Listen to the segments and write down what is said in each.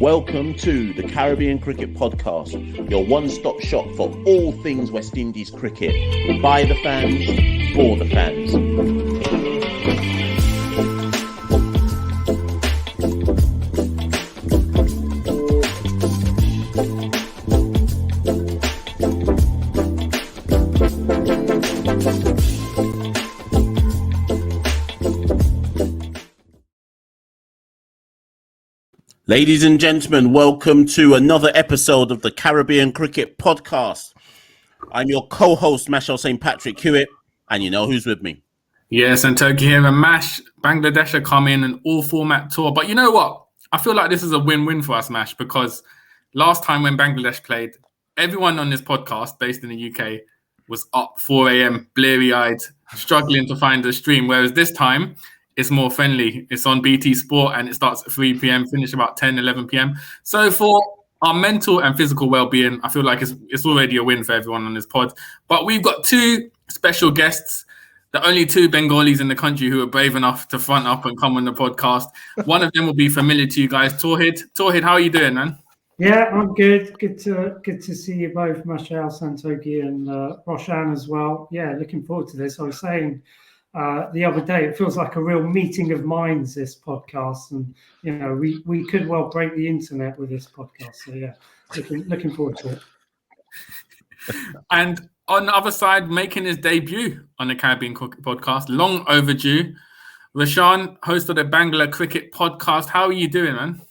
Welcome to the Caribbean Cricket Podcast, your one-stop shop for all things West Indies cricket. By the fans, for the fans. Ladies and gentlemen, welcome to another episode of the Caribbean Cricket Podcast. I'm your co-host, Mashal St. Patrick Hewitt, and you know who's with me. Yes, and Turkey here and Mash. Bangladesh are coming an all-format tour. But you know what? I feel like this is a win-win for us, Mash, because last time when Bangladesh played, everyone on this podcast based in the UK was up 4 a.m., bleary-eyed, struggling to find a stream, whereas this time, it's more friendly. It's on BT Sport and it starts at 3 p.m., finish about 10, 11 p.m. So for our mental and physical well-being, I feel like it's already a win for everyone on this pod. But we've got two special guests, the only two Bengalis in the country who are brave enough to front up and come on the podcast. One of them will be familiar to you guys, Tawhid. Tawhid, how are you doing, man? Yeah, I'm good. Good to see you both, Mashal, Santoki, and Rashan as well. Yeah, looking forward to this. I was saying the other day, it feels like a real meeting of minds, this podcast, and you know we could well break the internet with this podcast. So yeah, looking forward to it. And on the other side, making his debut on the Caribbean Cricket Podcast, long overdue, Rashan, host of the Bangla Cricket Podcast. How are you doing, man?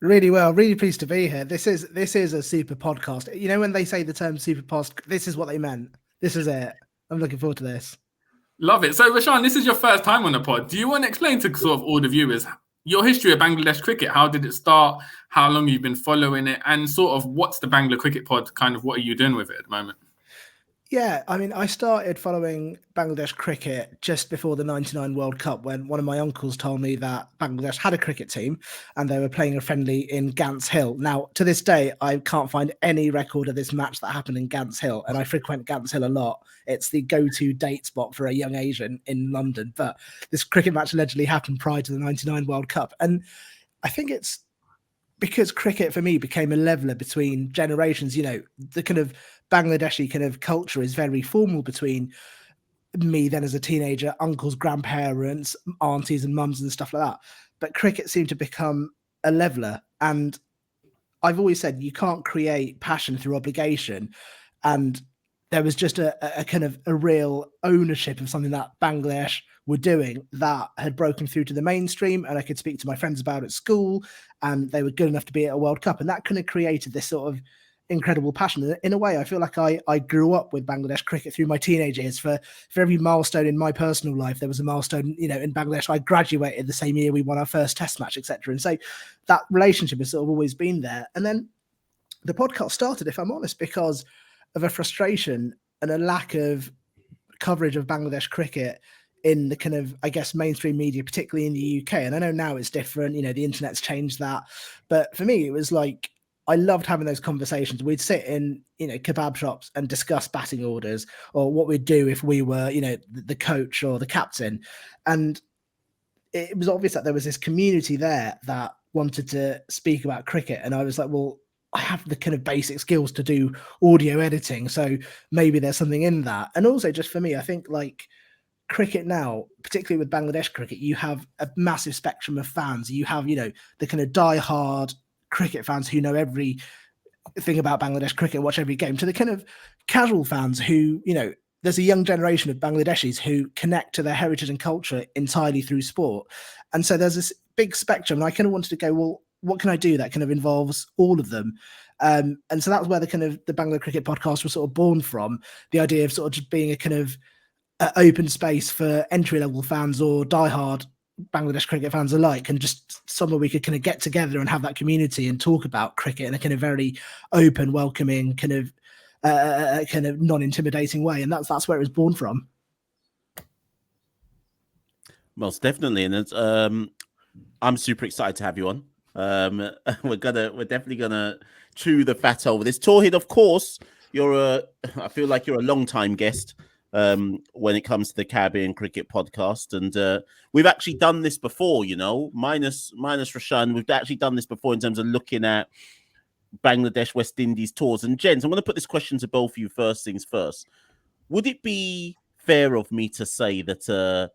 Really well, really pleased to be here. This is a super podcast. You know, when they say the term super podcast, this is what they meant. This is it. I'm looking forward to this. Love it. So, Rashan, this is your first time on the pod. Do you want to explain to sort of all the viewers your history of Bangladesh cricket? How did it start? How long you've been following it? And sort of what's the Bangla Cricket Pod? Kind of what are you doing with it at the moment? Yeah, I mean, I started following Bangladesh cricket just before the 99 World Cup when one of my uncles told me that Bangladesh had a cricket team and they were playing a friendly in Gants Hill. Now, to this day, I can't find any record of this match that happened in Gants Hill, and I frequent Gants Hill a lot. It's the go-to date spot for a young Asian in London, but this cricket match allegedly happened prior to the 99 World Cup. And I think it's because cricket for me became a leveler between generations. You know, the kind of Bangladeshi kind of culture is very formal between me then as a teenager, uncles, grandparents, aunties and mums and stuff like that. But cricket seemed to become a leveler. And I've always said you can't create passion through obligation. And there was just a kind of a real ownership of something that Bangladesh were doing that had broken through to the mainstream, and I could speak to my friends about at school, and they were good enough to be at a World Cup, and that kind of created this sort of incredible passion. In a way, I feel like I grew up with Bangladesh cricket through my teenage years. For every milestone in my personal life, there was a milestone, you know, in Bangladesh. I graduated the same year we won our first Test match, etc. And so that relationship has sort of always been there. And then the podcast started, if I'm honest, because of a frustration and a lack of coverage of Bangladesh cricket in the kind of, I guess, mainstream media, particularly in the UK. And I know now it's different, you know, the internet's changed that. But for me, it was like, I loved having those conversations. We'd sit in, you know, kebab shops and discuss batting orders or what we'd do if we were, you know, the coach or the captain. And it was obvious that there was this community there that wanted to speak about cricket. And I was like, well, I have the kind of basic skills to do audio editing. So maybe there's something in that. And also just for me, I think like cricket now, particularly with Bangladesh cricket, you have a massive spectrum of fans. You have, you know, the kind of diehard cricket fans who know everything about Bangladesh cricket, watch every game, to the kind of casual fans who, you know, there's a young generation of Bangladeshis who connect to their heritage and culture entirely through sport. And so there's this big spectrum. And I kind of wanted to go, well, what can I do that kind of involves all of them? And so that's where the kind of the Bangla Cricket Podcast was sort of born from, the idea of sort of just being a kind of open space for entry-level fans or diehard Bangladesh cricket fans alike, and just somewhere we could kind of get together and have that community and talk about cricket in a kind of very open, welcoming, kind of non-intimidating way. And that's where it was born from. Most definitely. And it's, I'm super excited to have you on. We're definitely gonna chew the fat over this. Tawhid, of course, I feel like you're a long time guest. when it comes to the Caribbean Cricket Podcast. And we've actually done this before, you know, minus Rashan. We've actually done this before in terms of looking at Bangladesh West Indies tours. And gents, I'm going to put this question to both of you first things first. Would it be fair of me to say that,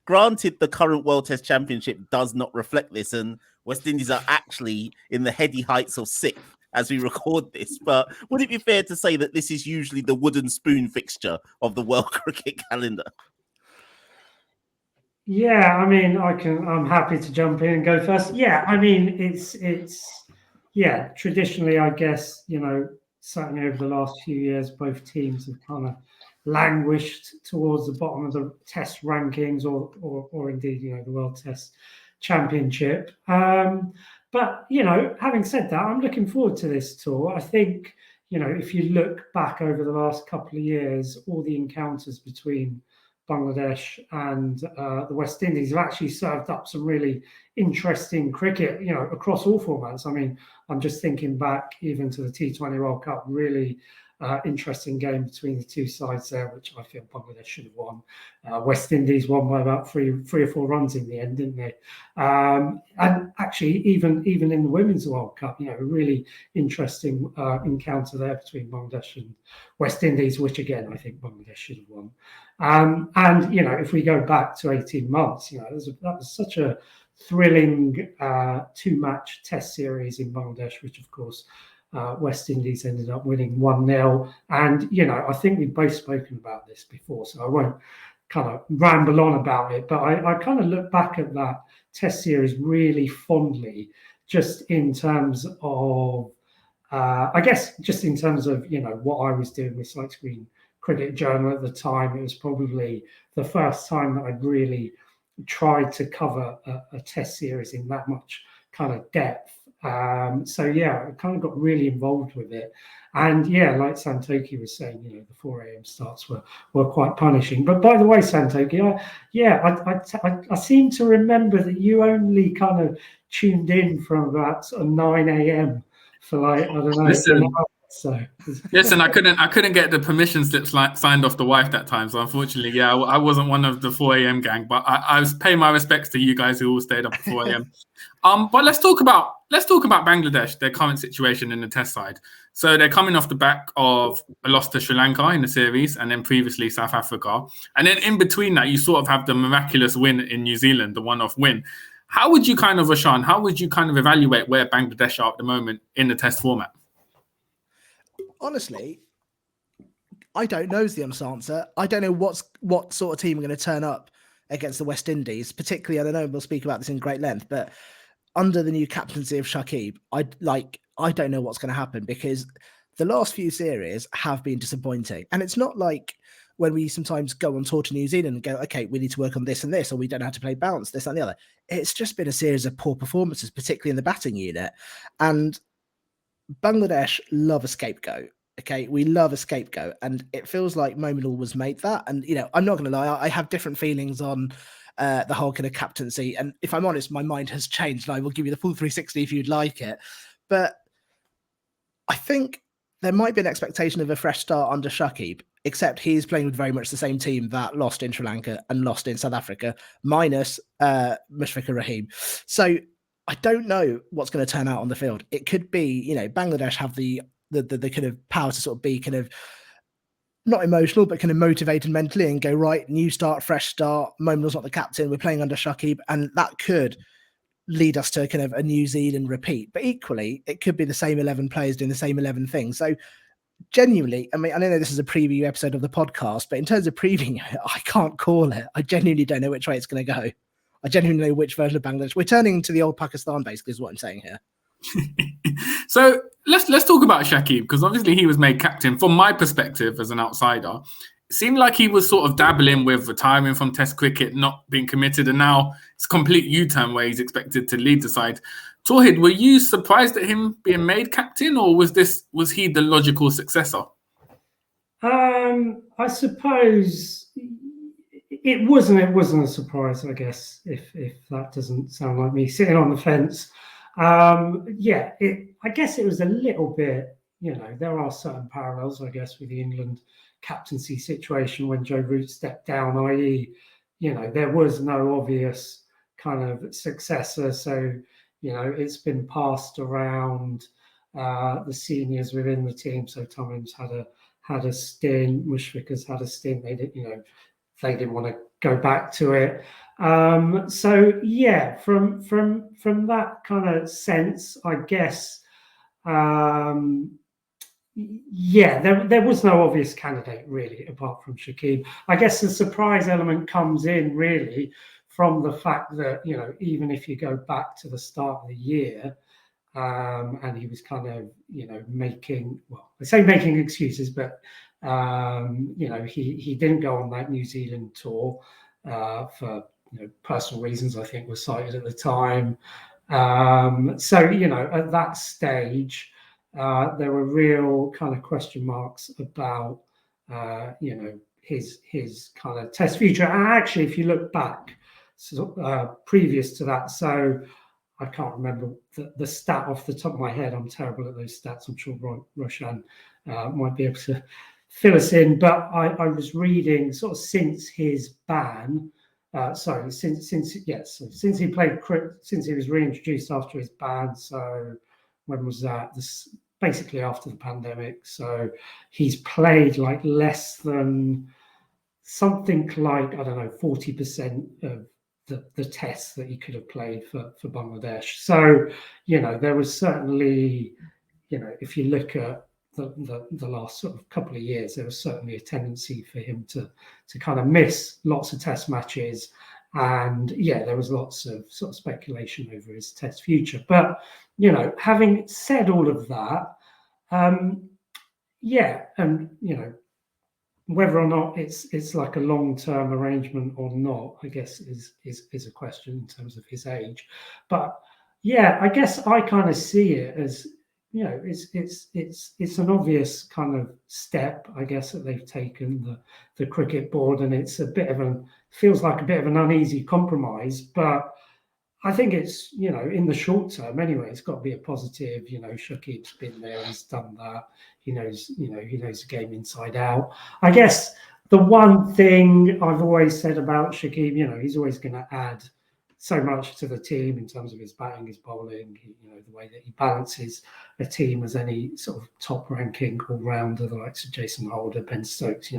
granted, the current World Test Championship does not reflect this, and West Indies are actually in the heady heights of sixth as we record this, but would it be fair to say that this is usually the wooden spoon fixture of the World Cricket calendar? Yeah, I mean, I'm happy to jump in and go first. Yeah, I mean, yeah, traditionally, I guess, you know, certainly over the last few years, both teams have kind of languished towards the bottom of the Test rankings, or indeed, you know, the World Test Championship. But, you know, having said that, I'm looking forward to this tour. I think, you know, if you look back over the last couple of years, all the encounters between Bangladesh and the West Indies have actually served up some really interesting cricket, you know, across all formats. I mean, I'm just thinking back even to the T20 World Cup, really interesting game between the two sides there, which I feel Bangladesh should have won. West Indies won by about three or four runs in the end, didn't they? And actually, even in the Women's World Cup, you know, a really interesting encounter there between Bangladesh and West Indies, which again, I think Bangladesh should have won. And, you know, if we go back to 18 months, you know, that was such a thrilling two-match Test series in Bangladesh, which, of course, West Indies ended up winning 1-0. And, you know, I think we've both spoken about this before, so I won't kind of ramble on about it. But I kind of look back at that Test series really fondly, just in terms of, I guess, just in terms of, you know, what I was doing with Slight Screen Cricket Journal at the time. It was probably the first time that I'd really tried to cover a Test series in that much kind of depth. So yeah, I kind of got really involved with it, and yeah, like Santoki was saying, you know, the 4 a.m. starts were quite punishing. But by the way, Santoki, I seem to remember that you only kind of tuned in from about sort of 9 a.m. for like, I don't know. Listen, so listen, I couldn't get the permission slips signed off the wife that time. So unfortunately, yeah, I wasn't one of the 4 a.m. gang, but I was paying my respects to you guys who all stayed up at 4 a.m. But let's talk about Bangladesh, their current situation in the Test side. So they're coming off the back of a loss to Sri Lanka in the series, and then previously South Africa, and then in between that, you sort of have the miraculous win in New Zealand, the one-off win. How would you Rashan, how would you evaluate where Bangladesh are at the moment in the Test format? Honestly, I don't know is the honest answer. I don't know what sort of team are going to turn up against the West Indies, particularly. I don't know, we'll speak about this in great length, but under the new captaincy of Shakib, I don't know what's going to happen, because the last few series have been disappointing. And it's not like when we sometimes go on tour to New Zealand and go, okay, we need to work on this and this, or we don't know how to play balance, this and the other. It's just been a series of poor performances, particularly in the batting unit. And Bangladesh love a scapegoat. Okay, we love a scapegoat, and it feels like Mominul was made that. And, you know, I'm not going to lie, I have different feelings on the whole kind of captaincy. And if I'm honest, my mind has changed, and I will give you the full 360 if you'd like it. But I think there might be an expectation of a fresh start under Shakib, except he's playing with very much the same team that lost in Sri Lanka and lost in South Africa, minus Mushfiqur Rahim. So I don't know what's going to turn out on the field. It could be, you know, Bangladesh have the kind of power to sort of be kind of not emotional, but kind of motivated mentally and go, right, new start, fresh start. Mominul's not the captain. We're playing under Shakib. And that could lead us to kind of a New Zealand repeat. But equally, it could be the same 11 players doing the same 11 things. So genuinely, I mean, I know this is a preview episode of the podcast, but in terms of previewing it, I can't call it. I genuinely don't know which way it's going to go. I genuinely know which version of Bangladesh. We're turning to the old Pakistan, basically, is what I'm saying here. So let's talk about Shakib, because obviously he was made captain. From my perspective as an outsider, it seemed like he was sort of dabbling with retiring from Test cricket, not being committed, and now it's a complete U-turn where he's expected to lead the side. Tawhid, were you surprised at him being made captain, or was he the logical successor? I suppose it wasn't a surprise, I guess, if that doesn't sound like me sitting on the fence. I guess it was a little bit, you know, there are certain parallels, I guess, with the England captaincy situation when Joe Root stepped down, i.e., there was no obvious kind of successor. So, it's been passed around the seniors within the team. So Tamim's had a stint, Mushfiqur's had a stint. They didn't want to go back to it. So yeah, from that kind of sense, I guess, there was no obvious candidate really, apart from Shakib. I guess the surprise element comes in really from the fact that, even if you go back to the start of the year, and he was kind of, making excuses, but, he didn't go on that New Zealand tour for personal reasons, I think, were cited at the time. So, at that stage, there were real kind of question marks about, his kind of Test future. And actually, if you look back, previous to that, so I can't remember the stat off the top of my head. I'm terrible at those stats. I'm sure Rashan might be able to fill us in. But I was reading sort of since his ban. Since he played since he was reintroduced after his ban. So when was that? Basically after the pandemic. So he's played like less than something like, I don't know, 40% of the tests that he could have played for Bangladesh. So, there was certainly, if you look at the last sort of couple of years, there was certainly a tendency for him to kind of miss lots of test matches. And there was lots of sort of speculation over his test future. But, having said all of that, whether or not it's like a long-term arrangement or not, I guess is a question in terms of his age. But I guess I kind of see it as, it's an obvious kind of step, I guess, that they've taken, the cricket board, and it's feels like a bit of an uneasy compromise. But I think it's, in the short term anyway, it's got to be a positive. Shakib's been there, he's done that. He knows the game inside out. I guess the one thing I've always said about Shakib, he's always going to add so much to the team in terms of his batting, his bowling, the way that he balances a team as any sort of top-ranking all-rounder, the likes of Jason Holder, Ben Stokes,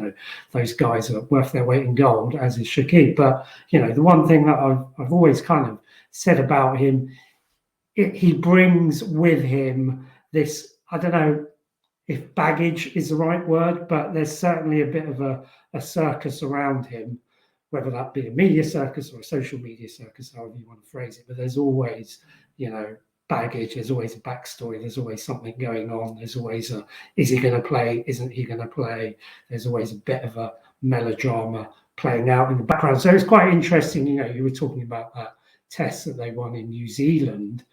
those guys are worth their weight in gold, as is Shakib. But, the one thing that I've always kind of said about him, he brings with him this, I don't know if baggage is the right word, but there's certainly a bit of a circus around him, whether that be a media circus or a social media circus, however you want to phrase it. But there's always, baggage. There's always a backstory. There's always something going on. There's always is he going to play? Isn't he going to play? There's always a bit of a melodrama playing out in the background. So it's quite interesting. You were talking about that test that they won in New Zealand,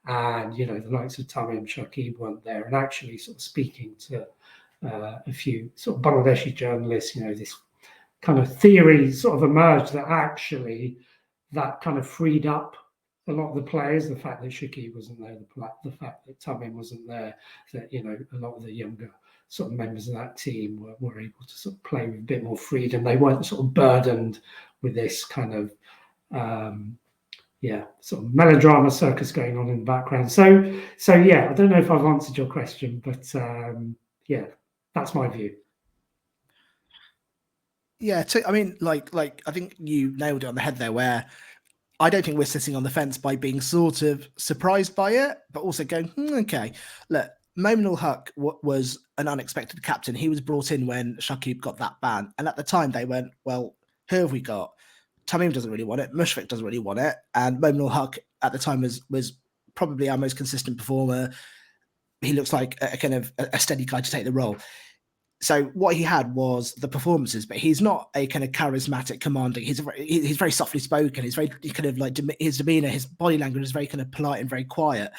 and the likes of Tamim, Shakib weren't there, and actually sort of speaking to a few sort of Bangladeshi journalists, this kind of theory sort of emerged that actually that kind of freed up a lot of the players. The fact that Shakib wasn't there, the fact that Tamim wasn't there, that a lot of the younger sort of members of that team were able to sort of play with a bit more freedom. They weren't sort of burdened with this kind of sort of melodrama circus going on in the background. So I don't know if I've answered your question, but that's my view. Yeah, I mean, like I think you nailed it on the head there, where I don't think we're sitting on the fence by being sort of surprised by it, but also going, okay, look, Momin ul Haq was an unexpected captain. He was brought in when Shakib got that ban. And at the time they went, well, who have we got? Tamim doesn't really want it. Mushfiq doesn't really want it. And Momin ul Haq at the time was probably our most consistent performer. He looks like a kind of a steady guy to take the role. So what he had was the performances, but he's not a kind of charismatic commanding. He's very softly spoken. He's very kind of like his demeanor, his body language is very kind of polite and very quiet.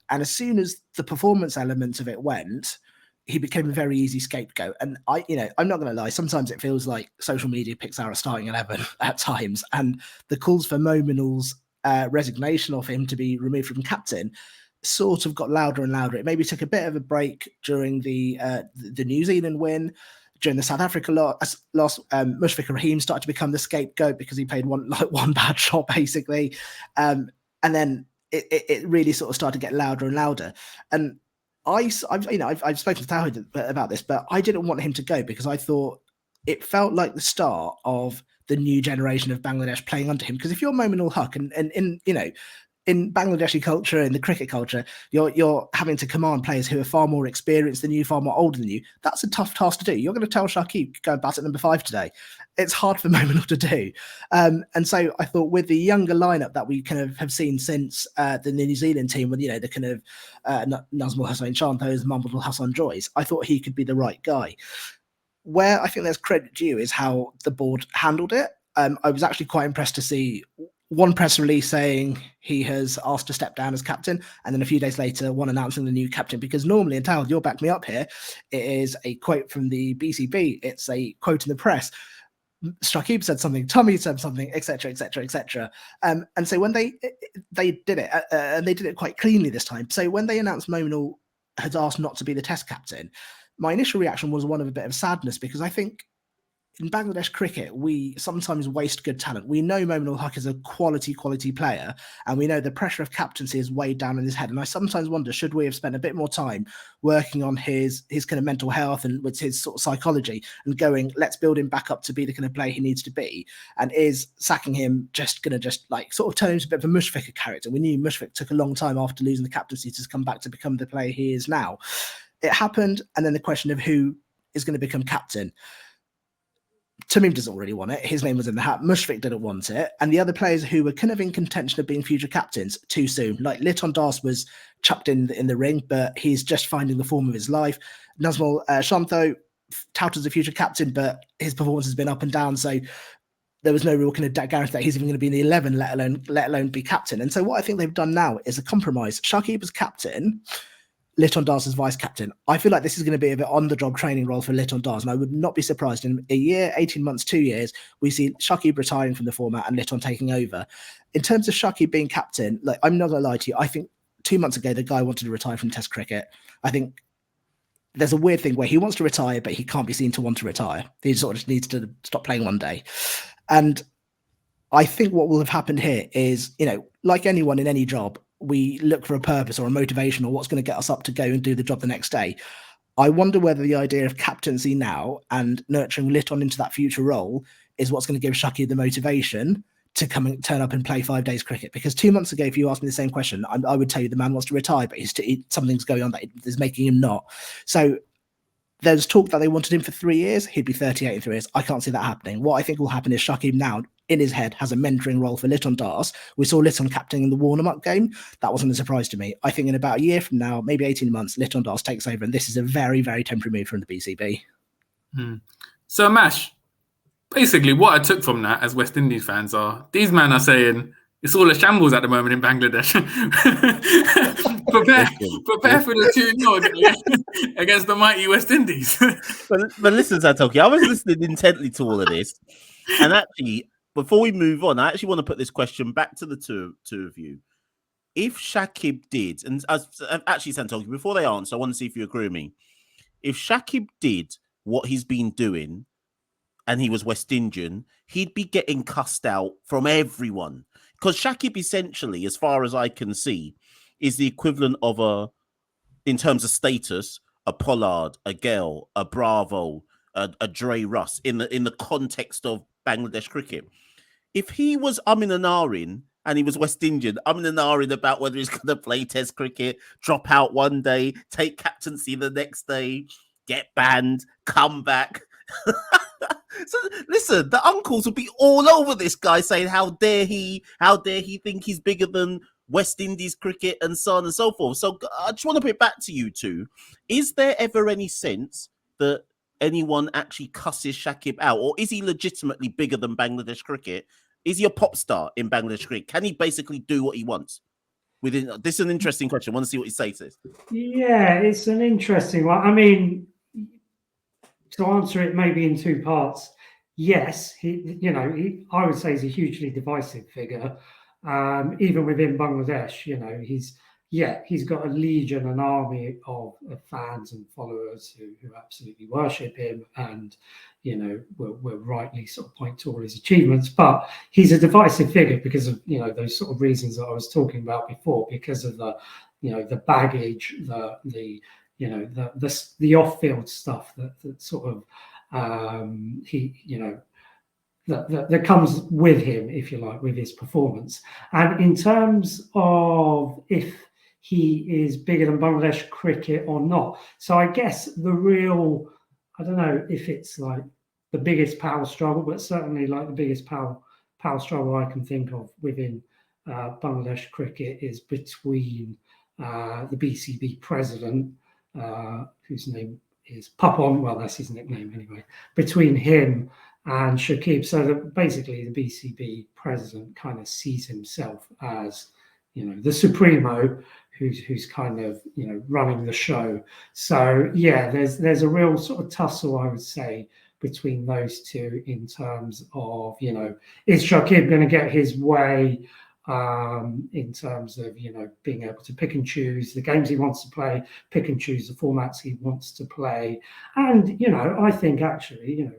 And as soon as the performance element of it went, he became a very easy scapegoat. And I'm not going to lie, sometimes it feels like social media picks our starting 11 at times. And the calls for Momin ul's resignation or for him to be removed from captain sort of got louder and louder. It maybe took a bit of a break during the New Zealand win, during the South Africa loss, Mushfiqur Rahim started to become the scapegoat because he played one bad shot, basically. And then it really sort of started to get louder and louder. And I've spoken to Tawhid about this, but I didn't want him to go because I thought it felt like the start of the new generation of Bangladesh playing under him. Because if you're Momin ul Haq and in Bangladeshi culture, in the cricket culture, you're having to command players who are far more experienced than you, far more older than you. That's a tough task to do. You're going to tell Shakib, go and bat at number 5 today. It's hard for Momin to do. And so I thought with the younger lineup that we kind of have seen since the New Zealand team, with, the kind of Nazmul Hussain Shantos, Mahmoud Hassan Joys, I thought he could be the right guy. Where I think there's credit due is how the board handled it. I was actually quite impressed to see one press release saying he has asked to step down as captain, and then a few days later, one announcing the new captain. Because normally, and Tal, you'll back me up here, it is a quote from the BCB. It's a quote in the press. Shakib said something, Tommy said something, etc., etc., etc. And so when they did it, and they did it quite cleanly this time. So when they announced Momin had asked not to be the Test captain, my initial reaction was one of a bit of sadness, because I think in Bangladesh cricket, we sometimes waste good talent. We know Momin ul Haq is a quality player, and we know the pressure of captaincy is weighed down in his head. And I sometimes wonder, should we have spent a bit more time working on his kind of mental health and with his sort of psychology, and going, let's build him back up to be the kind of player he needs to be? And is sacking him just going to like sort of turn him into a bit of a Mushfiqur character? We knew Mushfiqur took a long time after losing the captaincy to come back to become the player he is now. It happened, and then the question of who is going to become captain. Tamim doesn't really want it. His name was in the hat. Mushfiq didn't want it. And the other players who were kind of in contention of being future captains too soon, like Liton Das was chucked in the ring, but he's just finding the form of his life. Nazmul Shanto touted as a future captain, but his performance has been up and down. So there was no real kind of guarantee that he's even going to be in the 11, let alone be captain. And so what I think they've done now is a compromise. Shakib as captain, Liton Das as vice captain. I feel like this is going to be a bit on-the-job training role for Liton Das, and I would not be surprised in a year, 18 months, 2 years, we see Shakib retiring from the format and Liton taking over. In terms of Shakib being captain, like, I'm not going to lie to you, I think 2 months ago the guy wanted to retire from Test cricket. I think there's a weird thing where he wants to retire, but he can't be seen to want to retire. He sort of just needs to stop playing one day. And I think what will have happened here is, like anyone in any job, we look for a purpose or a motivation or what's going to get us up to go and do the job the next day. I wonder whether the idea of captaincy now and nurturing Liton into that future role is what's going to give Shakib the motivation to come and turn up and play 5 days cricket. Because 2 months ago, if you asked me the same question, I would tell you the man wants to retire, but something's going on that is making him not. So there's talk that they wanted him for 3 years. He'd be 38 in 3 years. I can't see that happening. What I think will happen is Shakib now, in his head, has a mentoring role for Liton Das. We saw Liton captaining the Warner-up game. That wasn't a surprise to me. I think in about a year from now, maybe 18 months, Liton Das takes over, and this is a very, very temporary move from the BCB. So, Mash, basically what I took from that as West Indies fans are, these men are saying it's all a shambles at the moment in Bangladesh. prepare for the 2-0 against the mighty West Indies. but listen, Santoki, I was listening intently to all of this, and actually, before we move on, I actually want to put this question back to the two of you. If Shakib did, and actually, Santoki, before they answer, I want to see if you agree with me. If Shakib did what he's been doing, and he was West Indian, he'd be getting cussed out from everyone. Because Shakib, essentially, as far as I can see, is the equivalent of in terms of status, a Pollard, a Gale, a Bravo, a Dre Russ in the context of Bangladesh cricket. If he was umming and ahhing and he was West Indian, umming and ahhing about whether he's going to play Test cricket, drop out one day, take captaincy the next day, get banned, come back. So listen, the uncles would be all over this guy saying, how dare he think he's bigger than West Indies cricket and so on and so forth. So I just want to put it back to you two. Is there ever any sense that anyone actually cusses Shakib out, or is he legitimately bigger than Bangladesh cricket? Is he a pop star in Bangladesh cricket? Can he basically do what he wants? This is an interesting question. I want to see what he says. Yeah, it's an interesting one. I mean, to answer it maybe in two parts, yes, I would say he's a hugely divisive figure, even within Bangladesh. He's yeah, he's got a legion, an army of fans and followers who absolutely worship him, and will rightly sort of point to all his achievements. But he's a divisive figure because of those sort of reasons that I was talking about before, because of the the baggage, the off-field stuff that sort of that comes with him, if you like, with his performance. And in terms of if he is bigger than Bangladesh cricket or not, so I guess the real, I don't know if it's like the biggest power struggle, but certainly like the biggest power struggle I can think of within Bangladesh cricket is between the BCB president, whose name is Papon, well, that's his nickname anyway, between him and Shakib. So that basically the BCB president kind of sees himself as, the supremo who's kind of, running the show. So yeah, there's a real sort of tussle, I would say, between those two in terms of, is Shakib going to get his way in terms of, being able to pick and choose the games he wants to play, pick and choose the formats he wants to play. And, I think actually,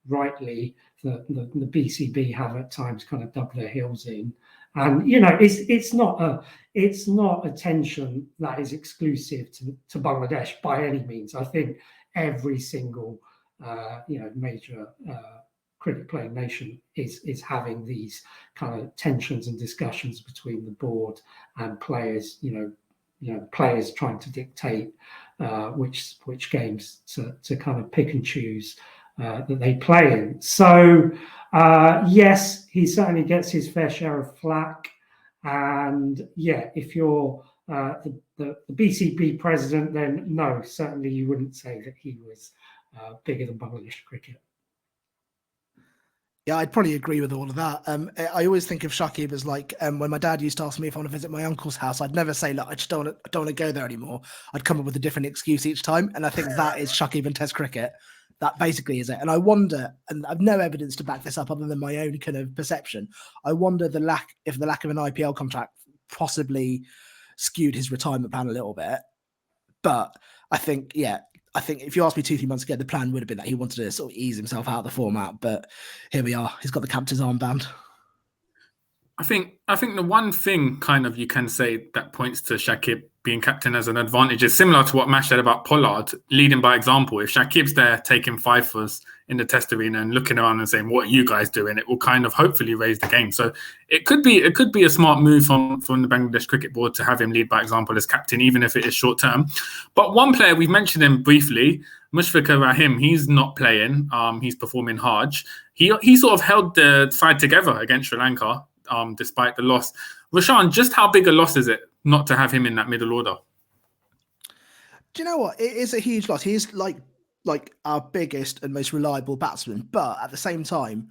rightly, the BCB have at times kind of dug their heels in. And, it's not a tension that is exclusive to Bangladesh by any means. I think every single, major cricket playing nation is having these kind of tensions and discussions between the board and players, players trying to dictate which games to kind of pick and choose that they play in. So yes, he certainly gets his fair share of flack. And yeah, if you're the BCB president, then no, certainly you wouldn't say that he was bigger than Bangladesh cricket. Yeah, I'd probably agree with all of that. I always think of Shakib as like when my dad used to ask me if I want to visit my uncle's house, I'd never say, look, I just don't want to go there anymore. I'd come up with a different excuse each time. And I think that is Shakib in Test cricket. That basically is it. And I wonder, and I've no evidence to back this up other than my own kind of perception, I wonder if the lack of an IPL contract possibly skewed his retirement plan a little bit. But I think if you asked me 2-3 months ago, the plan would have been that he wanted to sort of ease himself out of the format. But here we are. He's got the captain's armband. I think the one thing kind of you can say that points to Shakib being captain as an advantage is similar to what Mash said about Pollard, leading by example. If Shakib's there taking fifers in the test arena and looking around and saying, what are you guys doing? It will kind of hopefully raise the game. So it could be a smart move from the Bangladesh Cricket Board to have him lead by example as captain, even if it is short term. But one player, we've mentioned him briefly, Mushfiqur Rahim, he's not playing. He's performing Hajj. He sort of held the side together against Sri Lanka, despite the loss. Rashan, just how big a loss is it not to have him in that middle order? Do you know what? It is a huge loss. He's like our biggest and most reliable batsman, but at the same time,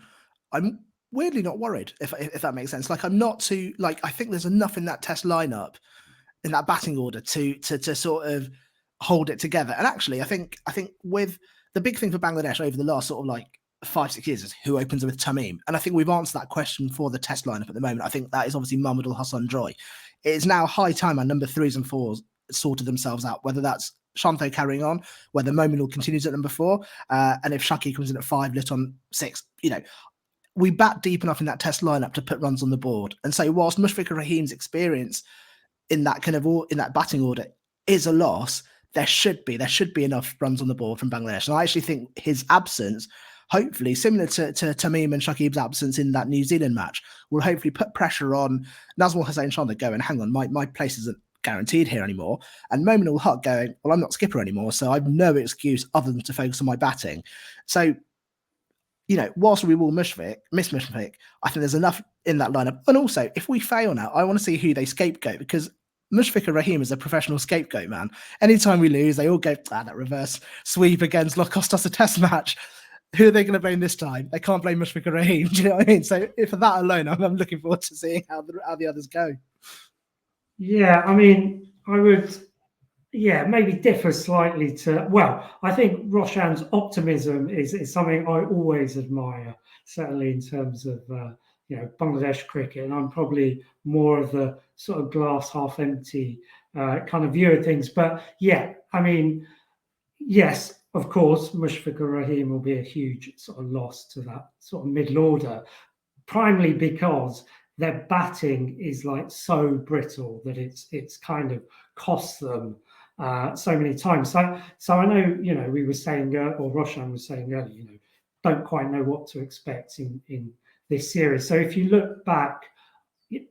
I'm weirdly not worried, if that makes sense. Like, I'm not too, like, I think there's enough in that test lineup, in that batting order to sort of hold it together. And actually, I think with the big thing for Bangladesh over the last sort of like 5-6 years is who opens with Tamim. And I think we've answered that question for the test lineup at the moment. I think that is obviously Muhammad Al Hasan Joy. It is now high time our number 3s and 4s sorted themselves out, whether that's Shantho carrying on, whether Mominul continues at number 4, and if Shaki comes in at 5, lit on 6, we bat deep enough in that test lineup to put runs on the board. And so whilst Mushfiqur Rahim's experience in that in that batting order is a loss, there should be enough runs on the board from Bangladesh. And I actually think his absence, hopefully similar to Tamim and Shakib's absence in that New Zealand match, will hopefully put pressure on Nazmul Hussain Chandler going, hang on, my place isn't guaranteed here anymore. And Mominul Huq going, well, I'm not skipper anymore, so I've no excuse other than to focus on my batting. So, whilst we will miss Mushfiq, I think there's enough in that lineup. And also, if we fail now, I want to see who they scapegoat, because Mushfiqur Rahim is a professional scapegoat, man. Anytime we lose, they all go, that reverse sweep against cost us a test match. Who are they going to blame this time? They can't blame Mushfiqur Rahim. Do you know what I mean? So for that alone, I'm looking forward to seeing how the others go. Yeah, I mean, I would, maybe differ slightly I think Roshan's optimism is something I always admire, certainly in terms of, Bangladesh cricket. And I'm probably more of the sort of glass half empty kind of view of things. But yeah, I mean, yes, of course, Mushfiqur Rahim will be a huge sort of loss to that sort of middle order, primarily because their batting is like so brittle that it's kind of cost them so many times. So I know, you know, we were saying, or Rashan was saying earlier, you know, don't quite know what to expect in this series. So if you look back,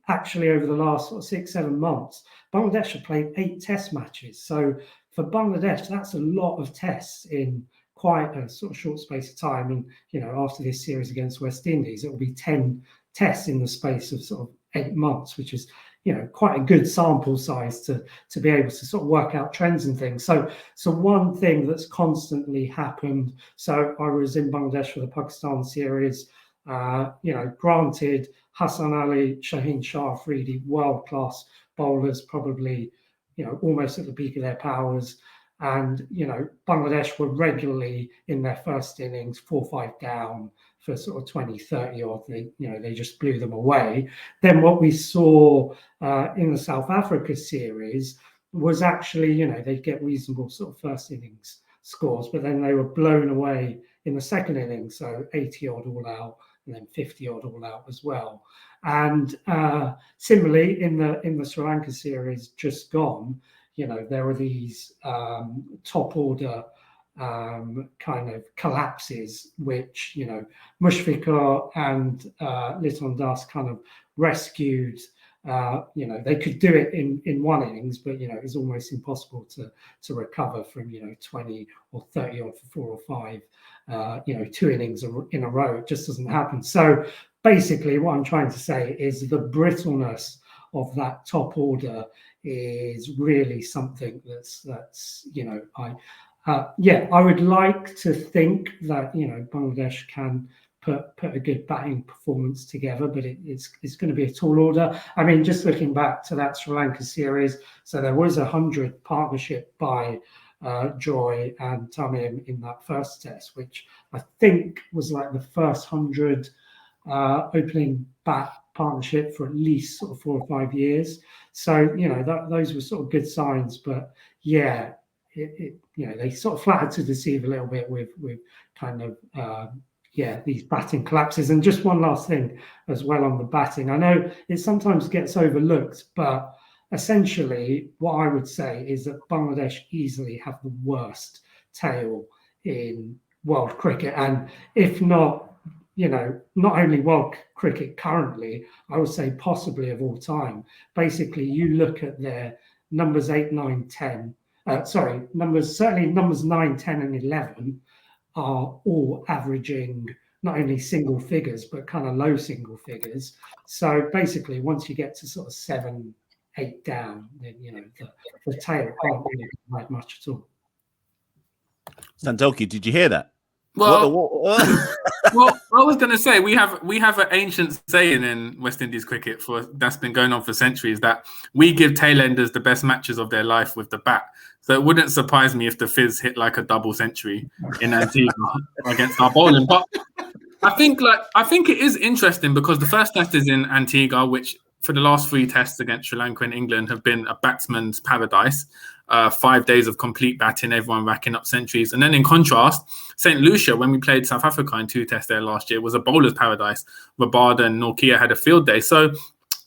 actually over the last sort of 6-7 months, Bangladesh have played 8 test matches. So for Bangladesh, that's a lot of tests in quite a sort of short space of time. And, you know, after this series against West Indies, it will be 10 tests in the space of sort of 8 months, which is, you know, quite a good sample size to be able to sort of work out trends and things. So one thing that's constantly happened. So I was in Bangladesh for the Pakistan series. You know, granted, Hassan Ali, Shaheen Shah Afridi, world-class bowlers, probably, you know, almost at the peak of their powers. And, you know, Bangladesh were regularly in their first innings 4-5 down for sort of 20, 30 odd. They just blew them away. Then what we saw in the South Africa series was actually, you know, they'd get reasonable sort of first innings scores, but then they were blown away in the second innings. So 80 odd all out, and then 50 odd all out as well. And similarly, in the Sri Lanka series just gone, you know, there were these top order kind of collapses, which, you know, Mushfiqur and Liton Das kind of rescued. You know, they could do it in one innings, but, you know, it's almost impossible to recover from, you know, 20 or 30 odd for 4 or 5, you know, 2 innings in a row. It just doesn't happen. So basically what I'm trying to say is the brittleness of that top order is really something that's you know, I would like to think that, you know, Bangladesh can put a good batting performance together, but it's going to be a tall order. I mean, just looking back to that Sri Lanka series, so there was 100 partnership by Joy and Tamim in that first test, which I think was like the first 100 opening bat partnership for at least sort of 4 or 5 years. So, you know, those were sort of good signs. But yeah, you know, they sort of flattered to deceive a little bit with kind of these batting collapses. And just one last thing as well on the batting. I know it sometimes gets overlooked, but essentially what I would say is that Bangladesh easily have the worst tail in world cricket. And if not, you know, not only world cricket currently, I would say possibly of all time. Basically, you look at their numbers 8, 9, 10. Numbers 9, 10, and 11 are all averaging not only single figures, but kind of low single figures. So basically, once you get to sort of 7, 8 down, then, you know, the tail can't really provide much at all. Santoki, did you hear that? Well, well, I was going to say we have an ancient saying in West Indies cricket that's been going on for centuries, that we give tailenders the best matches of their life with the bat. So it wouldn't surprise me if the Fizz hit like a double century in Antigua against our bowling. But I think it is interesting because the first test is in Antigua, which for the last 3 tests against Sri Lanka and England have been a batsman's paradise. 5 days of complete batting, everyone racking up centuries. And then in contrast, St. Lucia, when we played South Africa in 2 tests there last year, was a bowler's paradise. Rabada and Norkia had a field day. So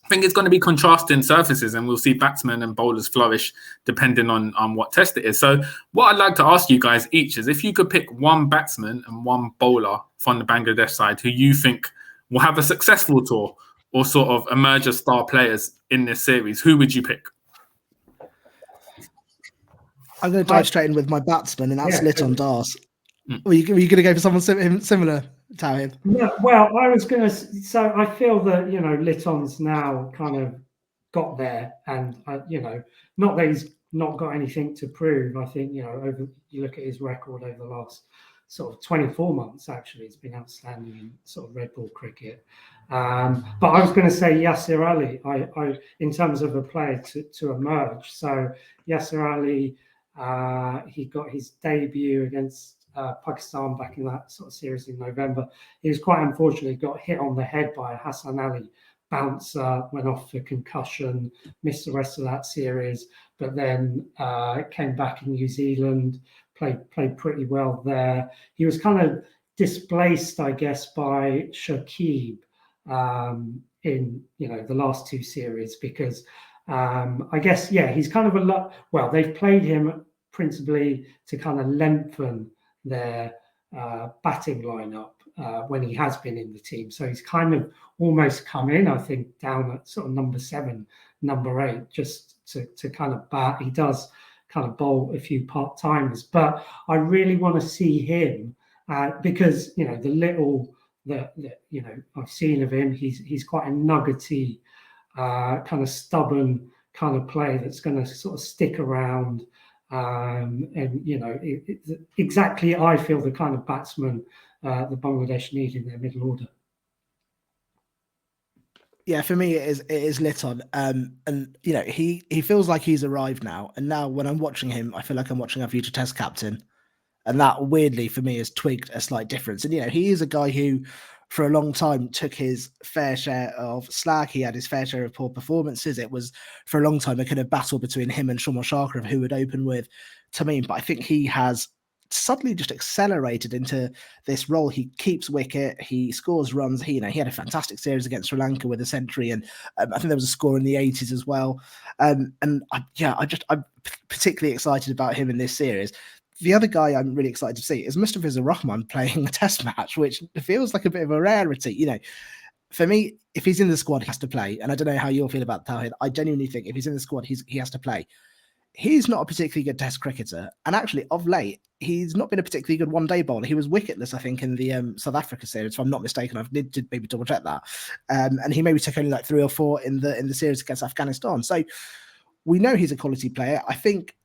I think it's going to be contrasting surfaces, and we'll see batsmen and bowlers flourish depending on what test it is. So what I'd like to ask you guys each is if you could pick one batsman and one bowler from the Bangladesh side who you think will have a successful tour or sort of emerge as star players in this series, who would you pick? I'm going to dive straight in with my batsman, and that's Liton Das. Mm. Were you going to go for someone similar, Tawhid? No, well, I was going to. So I feel that, you know, Liton's now kind of got there, and you know, not that he's not got anything to prove. I think, you know, you look at his record over the last sort of 24 months. Actually, it's been outstanding in sort of red ball cricket. But I was going to say Yasir Ali. I in terms of a player to emerge. So Yasir Ali. He got his debut against Pakistan back in that sort of series in November. He was quite unfortunately got hit on the head by a Hassan Ali bouncer, went off for concussion, missed the rest of that series, but then came back in New Zealand, played pretty well there. He was kind of displaced, I guess, by Shakib in the last two series because I guess he's kind of a lot. Well, they've played him principally to kind of lengthen their batting lineup when he has been in the team. So he's kind of almost come in, I think, down at sort of number 7, number 8, just to kind of bat. He does kind of bowl a few part-timers, but I really want to see him because the little that I've seen of him, he's quite a nuggety, kind of stubborn kind of player that's going to sort of stick around. Exactly, I feel the kind of batsman the Bangladesh need in their middle order. Yeah, for me it is Litton, and he feels like he's arrived now. And now when I'm watching him, I feel like I'm watching our future Test captain, and that weirdly for me has twigged a slight difference. And he is a guy who, for a long time, took his fair share of slack. He had his fair share of poor performances. It was for a long time a kind of battle between him and Shumal Shaka of who would open with Tamim. But I think he has suddenly just accelerated into this role. He keeps wicket, he scores runs. He had a fantastic series against Sri Lanka with a century, and I think there was a score in the 80s as well. I'm particularly excited about him in this series. The other guy I'm really excited to see is Mushfiqur Rahman playing a Test match, which feels like a bit of a rarity. For me, if he's in the squad, he has to play. And I don't know how you'll feel about Tawhid. I genuinely think if he's in the squad, he has to play. He's not a particularly good Test cricketer. And actually, of late, he's not been a particularly good one-day bowler. He was wicketless, I think, in the South Africa series, if I'm not mistaken. I did maybe double-check that. And he maybe took only like 3 or 4 in the series against Afghanistan. So we know he's a quality player. I think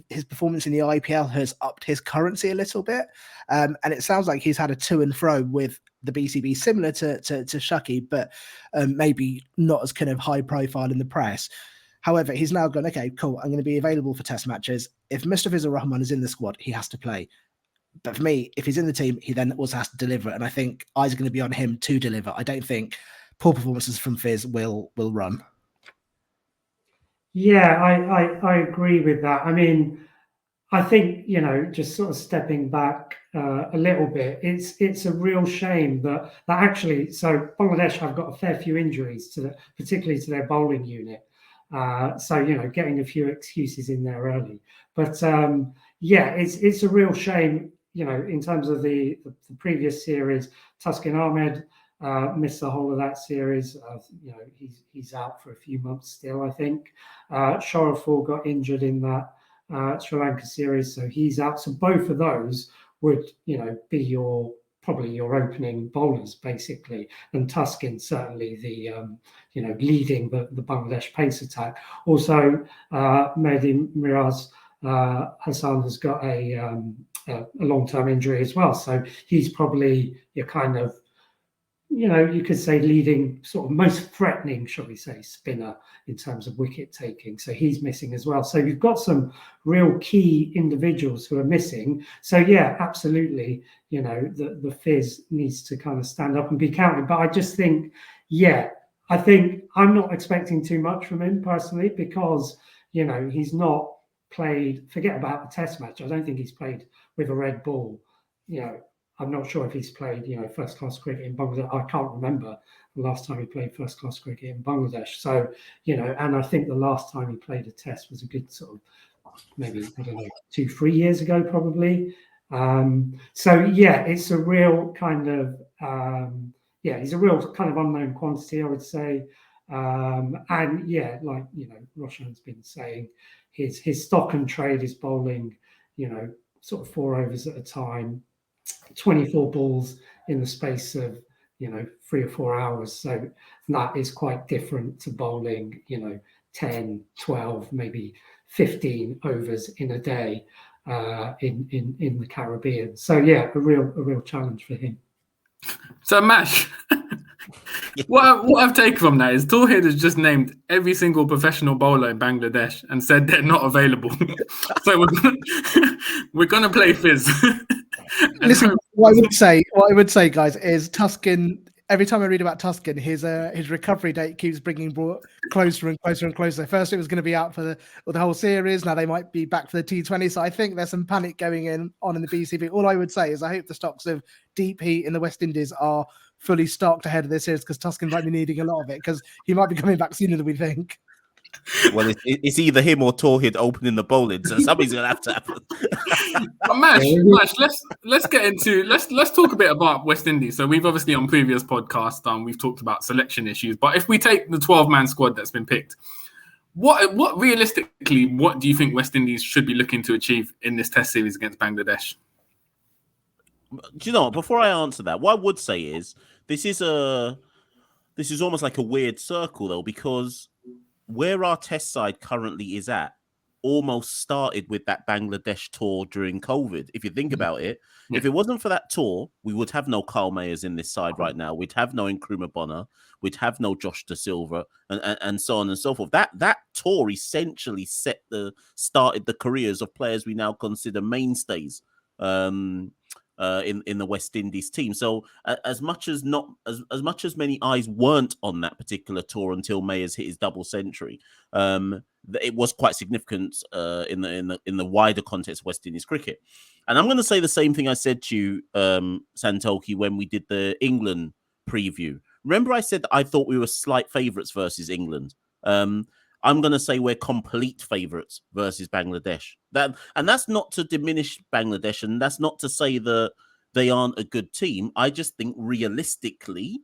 his performance in the IPL has upped his currency a little bit. And it sounds like he's had a to and fro with the BCB, similar to Shakib, but maybe not as kind of high profile in the press. However, he's now gone, okay, cool, I'm going to be available for Test matches. If Mushfiqur Rahman is in the squad, he has to play. But for me, if he's in the team, he then also has to deliver. And I think eyes are going to be on him to deliver. I don't think poor performances from Fizz will run. Yeah, I agree with that. I mean, I think, just sort of stepping back a little bit, it's a real shame that actually, so Bangladesh have got a fair few injuries particularly to their bowling unit. So, getting a few excuses in there early. But it's a real shame, in terms of the previous series. Taskin Ahmed missed the whole of that series. He's out for a few months still, I think. Shoraful got injured in that Sri Lanka series, so he's out. So both of those would, be probably your opening bowlers, basically. And Taskin certainly the, leading the Bangladesh pace attack. Also, Mehdi Miraz Hassan has got a long-term injury as well. So he's probably your kind of, you could say leading, sort of most threatening, shall we say, spinner in terms of wicket taking. So he's missing as well. So you've got some real key individuals who are missing. So yeah, absolutely, the Fizz needs to kind of stand up and be counted. But I just think, I think I'm not expecting too much from him personally because, he's not played, forget about the Test match. I don't think he's played with a red ball. I'm not sure if he's played, first-class cricket in Bangladesh. I can't remember the last time he played first-class cricket in Bangladesh. So, and I think the last time he played a Test was a good sort of, maybe, 2-3 years ago, probably. It's a real kind of, he's a real kind of unknown quantity, I would say. Like, Rashan's been saying, his stock and trade is bowling, sort of 4 overs at a time, 24 balls in the space of 3 or 4 hours. So that is quite different to bowling 10, 12, maybe 15 overs in a day in the Caribbean. So a real challenge for him. So Mash, what I've taken from that is Tawhid has just named every single professional bowler in Bangladesh and said they're not available. So we're gonna play Fizz. Listen, what I would say, guys, is Taskin every time I read about Tuscan, his recovery date keeps brought closer and closer and closer. First, it was going to be out for the whole series. Now they might be back for the T20. So I think there's some panic going on in the BCB. All I would say is I hope the stocks of deep heat in the West Indies are fully stocked ahead of this series, because Tuscan might be needing a lot of it, because he might be coming back sooner than we think. Well, it's either him or Tawhid opening the bowling, so something's gonna have to happen. Mash, let's get into let's talk a bit about West Indies. So we've obviously on previous podcasts we've talked about selection issues, but if we take the 12-man squad that's been picked, what realistically, what do you think West Indies should be looking to achieve in this Test series against Bangladesh? Do you know what? Before I answer that, what I would say is this is almost like a weird circle though, because where our test side currently is at almost started with that Bangladesh tour during COVID. If you think about it, if it wasn't for that tour, we would have no Carl Mayers in this side right now. We'd have no Nkrumah Bonner. We'd have no Josh Da Silva, and so on and so forth. That tour essentially started the careers of players we now consider mainstays in the West Indies team. So as much as many eyes weren't on that particular tour until Mayers hit his double century, it was quite significant in the wider context of West Indies cricket. And I'm going to say the same thing I said to you, Santoki, when we did the England preview. Remember I said I thought we were slight favourites versus England. I'm going to say we're complete favourites versus Bangladesh. That's not to diminish Bangladesh, and that's not to say that they aren't a good team. I just think realistically,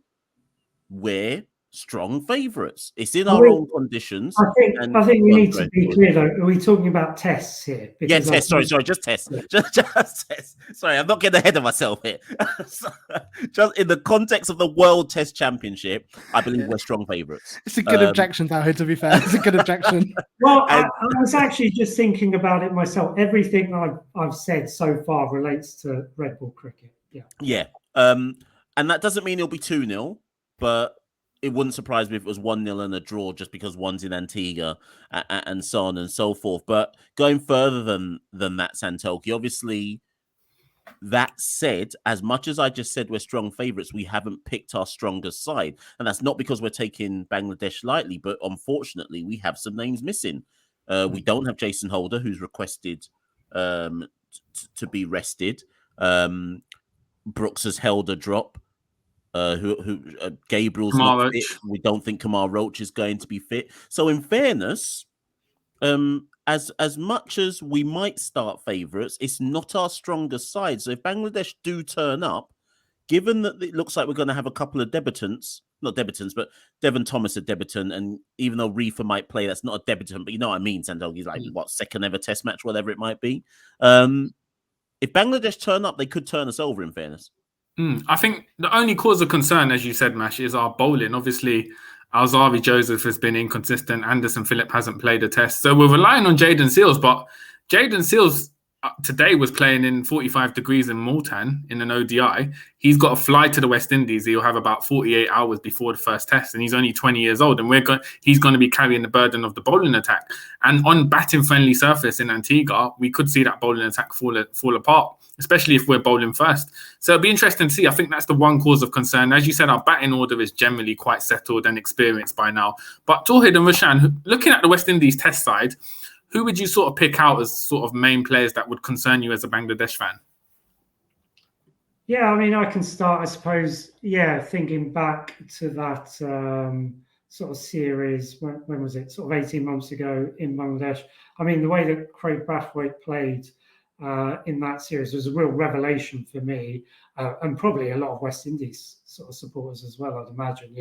we're strong favourites. It's in our own conditions. I think we need to be clear though. Are we talking about tests here? Yes, yeah, Sorry, just tests. Yeah. Just tests. Sorry, I'm not getting ahead of myself here. Just in the context of the World Test Championship, I believe we're strong favourites. It's a good objection, Tawhid, to be fair. It's a good objection. Well, I was actually just thinking about it myself. Everything I've said so far relates to red ball cricket. Yeah. Yeah. And that doesn't mean it'll be 2-0, but it wouldn't surprise me if it was 1-0 and a draw, just because one's in Antigua and so on and so forth. But going further than that, Santoki, obviously, that said, as much as I just said we're strong favourites, we haven't picked our strongest side. And that's not because we're taking Bangladesh lightly, but unfortunately, we have some names missing. We don't have Jason Holder, who's requested to be rested. Brooks has held a drop. Gabriel's not fit. We don't think Kamar Roach is going to be fit. So in fairness, as much as we might start favourites, it's not our strongest side. So if Bangladesh do turn up, given that it looks like we're going to have a couple of debutants, not debutants, but Devon Thomas a debutant, and even though Reefer might play, that's not a debutant, but you know what I mean, Santoki, he's like, second ever test match, whatever it might be. If Bangladesh turn up, they could turn us over, in fairness. I think the only cause of concern, as you said, Mash, is our bowling. Obviously, Alzari Joseph has been inconsistent. Anderson Phillip hasn't played a test. So we're relying on Jayden Seales. But Jayden Seales today was playing in 45 degrees in Multan in an ODI. He's got to fly to the West Indies. He'll have about 48 hours before the first test. And he's only 20 years old. And he's going to be carrying the burden of the bowling attack. And on batting-friendly surface in Antigua, we could see that bowling attack fall apart, especially if we're bowling first. So it'll be interesting to see. I think that's the one cause of concern. As you said, our batting order is generally quite settled and experienced by now. But Tawhid and Rashan, looking at the West Indies test side, who would you sort of pick out as sort of main players that would concern you as a Bangladesh fan? Yeah, I mean, I can start, I suppose, thinking back to that sort of series, when was it? Sort of 18 months ago in Bangladesh. I mean, the way that Craig Brathwaite played in that series was a real revelation for me, and probably a lot of West Indies sort of supporters as well, I'd imagine.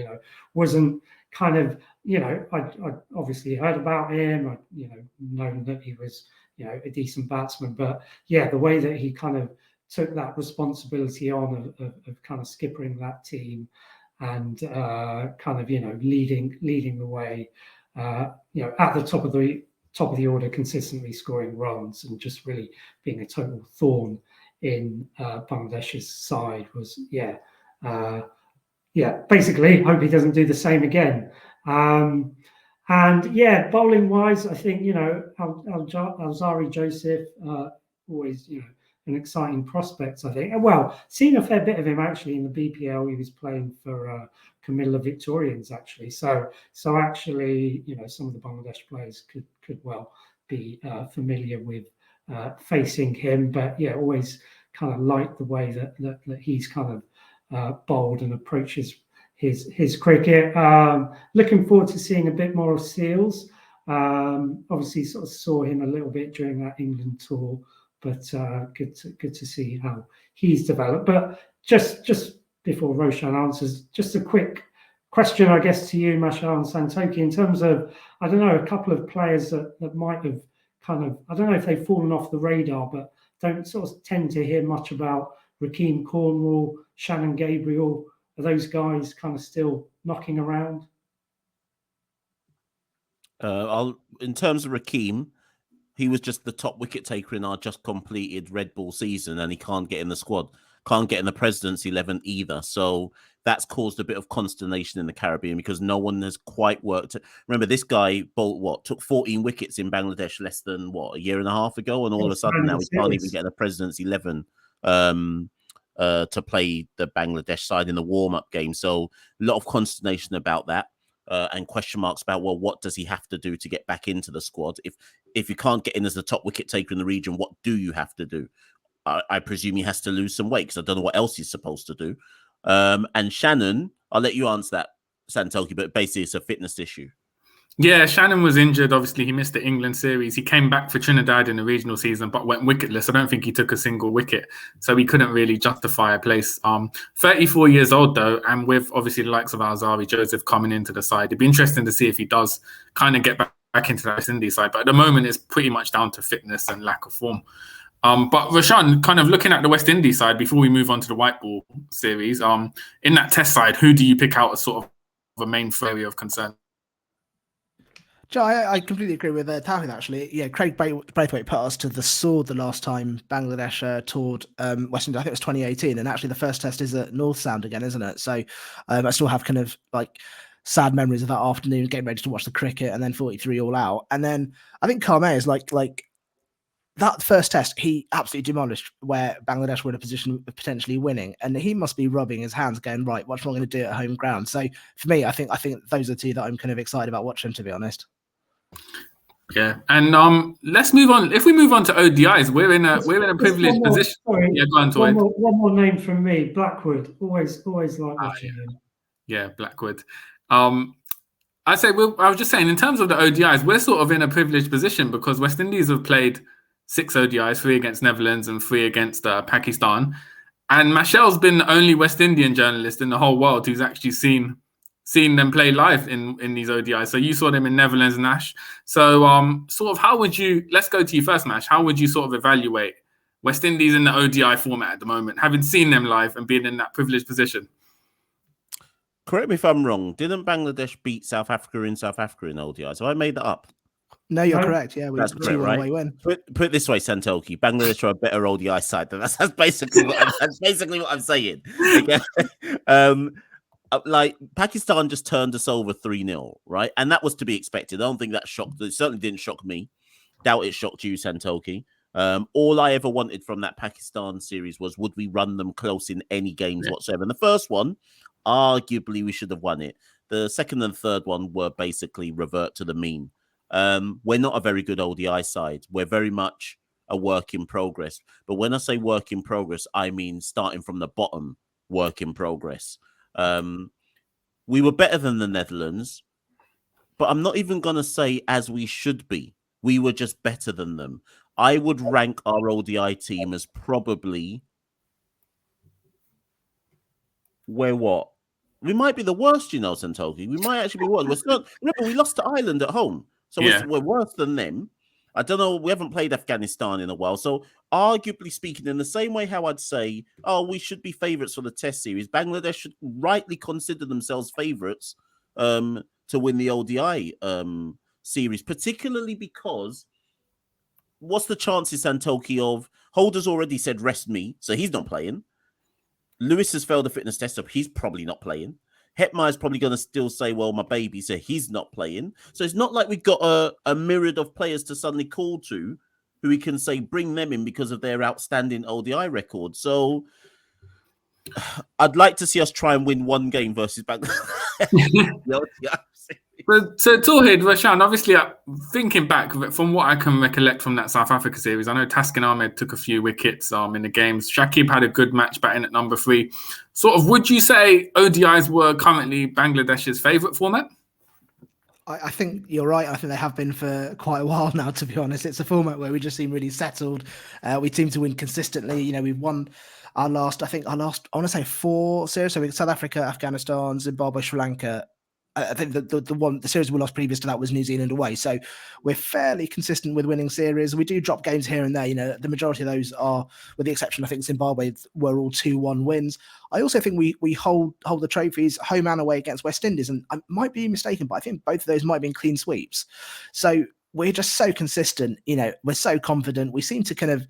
Wasn't kind of, I obviously heard about him, I known that he was, a decent batsman, but the way that he kind of took that responsibility on of kind of skippering that team and kind of, leading the way, at the top of the order, consistently scoring runs and just really being a total thorn in Bangladesh's side was, basically hope he doesn't do the same again. And bowling wise, I think, Alzari Joseph, always, an exciting prospect, I think. Well, seen a fair bit of him actually in the BPL. He was playing for Camilla Victorians actually. So actually, some of the Bangladesh players could well be familiar with facing him. But yeah, always kind of like the way that he's kind of bold and approaches his cricket. Looking forward to seeing a bit more of Seals. Obviously, sort of saw him a little bit during that England tour, but good to see how he's developed. But just before Roshan answers, just a quick question, I guess, to you, Mashal and Santoki, in terms of, I don't know, a couple of players that might have kind of, I don't know if they've fallen off the radar, but don't sort of tend to hear much about. Rakeem Cornwall, Shannon Gabriel. Are those guys kind of still knocking around? In terms of Rakeem, he was just the top wicket taker in our just completed Red Bull season, and he can't get in the squad, can't get in the President's 11 either. So that's caused a bit of consternation in the Caribbean because no one has quite worked. Remember, this guy took 14 wickets in Bangladesh less than a year and a half ago, and all of a sudden now he can't even get in the President's 11 to play the Bangladesh side in the warm-up game. So a lot of consternation about that. And question marks about, what does he have to do to get back into the squad? If you can't get in as the top wicket taker in the region, what do you have to do? I presume he has to lose some weight because I don't know what else he's supposed to do. And Shannon, I'll let you answer that, Santoki, but basically it's a fitness issue. Yeah, Shannon was injured. Obviously, he missed the England series. He came back for Trinidad in the regional season, but went wicketless. I don't think he took a single wicket, so he couldn't really justify a place. 34 years old, though, and with obviously the likes of Alzari Joseph coming into the side, it'd be interesting to see if he does kind of get back into that West Indies side. But at the moment, it's pretty much down to fitness and lack of form. But Rashan, kind of looking at the West Indies side, before we move on to the white ball series, in that test side, who do you pick out as sort of a main area of concern? Joe, I completely agree with Tawhid, actually. Yeah, Craig Braithwaite put us to the sword the last time Bangladesh toured West Indies. I think it was 2018. And actually the first test is at North Sound again, isn't it? So I still have kind of like sad memories of that afternoon, getting ready to watch the cricket and then 43 all out. And then I think Karmeh is like that first test, he absolutely demolished where Bangladesh were in a position of potentially winning. And he must be rubbing his hands going, right, what am I going to do at home ground? So for me, I think those are two that I'm kind of excited about watching, to be honest. Yeah, and let's move on. If we move on to ODIs, we're in a privileged position. Sorry, yeah, go on, Tawhid. One more name from me, Blackwood. Always like watching him. Yeah, Blackwood. I was just saying, in terms of the ODIs, we're sort of in a privileged position because West Indies have played 6 ODIs, 3 against Netherlands and 3 against Pakistan. And Mashel's been the only West Indian journalist in the whole world who's actually seen them play live in these ODIs. So you saw them in Netherlands, Nash. So sort of how would you, let's go to you first, Mash. How would you sort of evaluate West Indies in the ODI format at the moment, having seen them live and being in that privileged position? Correct me if I'm wrong. Didn't Bangladesh beat South Africa in ODIs? So I made that up. No, you're correct. Yeah, that's correct, right? Win. Put it this way, Santoki. Bangladesh are a better ODI side. That's basically what I'm saying. Like Pakistan just turned us over 3-0, right? And that was to be expected. I don't think that shocked. It certainly didn't shock me. Doubt it shocked you, Santoki. All I ever wanted from that Pakistan series was, would we run them close in any games whatsoever? And the first one, arguably, we should have won it. The second and third one were basically revert to the mean. We're not a very good ODI side. We're very much a work in progress. But when I say work in progress, I mean starting from the bottom, work in progress. We were better than the Netherlands, but I'm not even going to say as we should be. We were just better than them. I would rank our ODI team as probably we might be the worst, Santoki. We might actually be worse. Remember, we lost to Ireland at home. So we're worse than them. I don't know. We haven't played Afghanistan in a while. So arguably speaking, in the same way how I'd say, we should be favourites for the test series, Bangladesh should rightly consider themselves favourites to win the ODI series, particularly because what's the chances, Santoki, of Holder's already said rest me, so he's not playing. Lewis has failed the fitness test, so he's probably not playing. Hetmeyer's probably going to still say, well, my baby, so he's not playing. So it's not like we've got a myriad of players to suddenly call to who we can say bring them in because of their outstanding ODI record. So I'd like to see us try and win one game versus Bangladesh. So Tawhid, Rashan, obviously thinking back from what I can recollect from that South Africa series, I know Taskin Ahmed took a few wickets in the games. Shakib had a good match batting at number 3. Sort of, would you say ODIs were currently Bangladesh's favourite format? I think you're right. I think they have been for quite a while now, to be honest. It's a format where we just seem really settled. We seem to win consistently. You know, we've won our last, I want to say 4 series. So we got South Africa, Afghanistan, Zimbabwe, Sri Lanka. I think the series we lost previous to that was New Zealand away. So we're fairly consistent with winning series. We do drop games here and there. You know, the majority of those are, with the exception, I think Zimbabwe were all 2-1 wins. I also think we hold the trophies home and away against West Indies. And I might be mistaken, but I think both of those might have been clean sweeps. So we're just so consistent. You know, we're so confident. We seem to kind of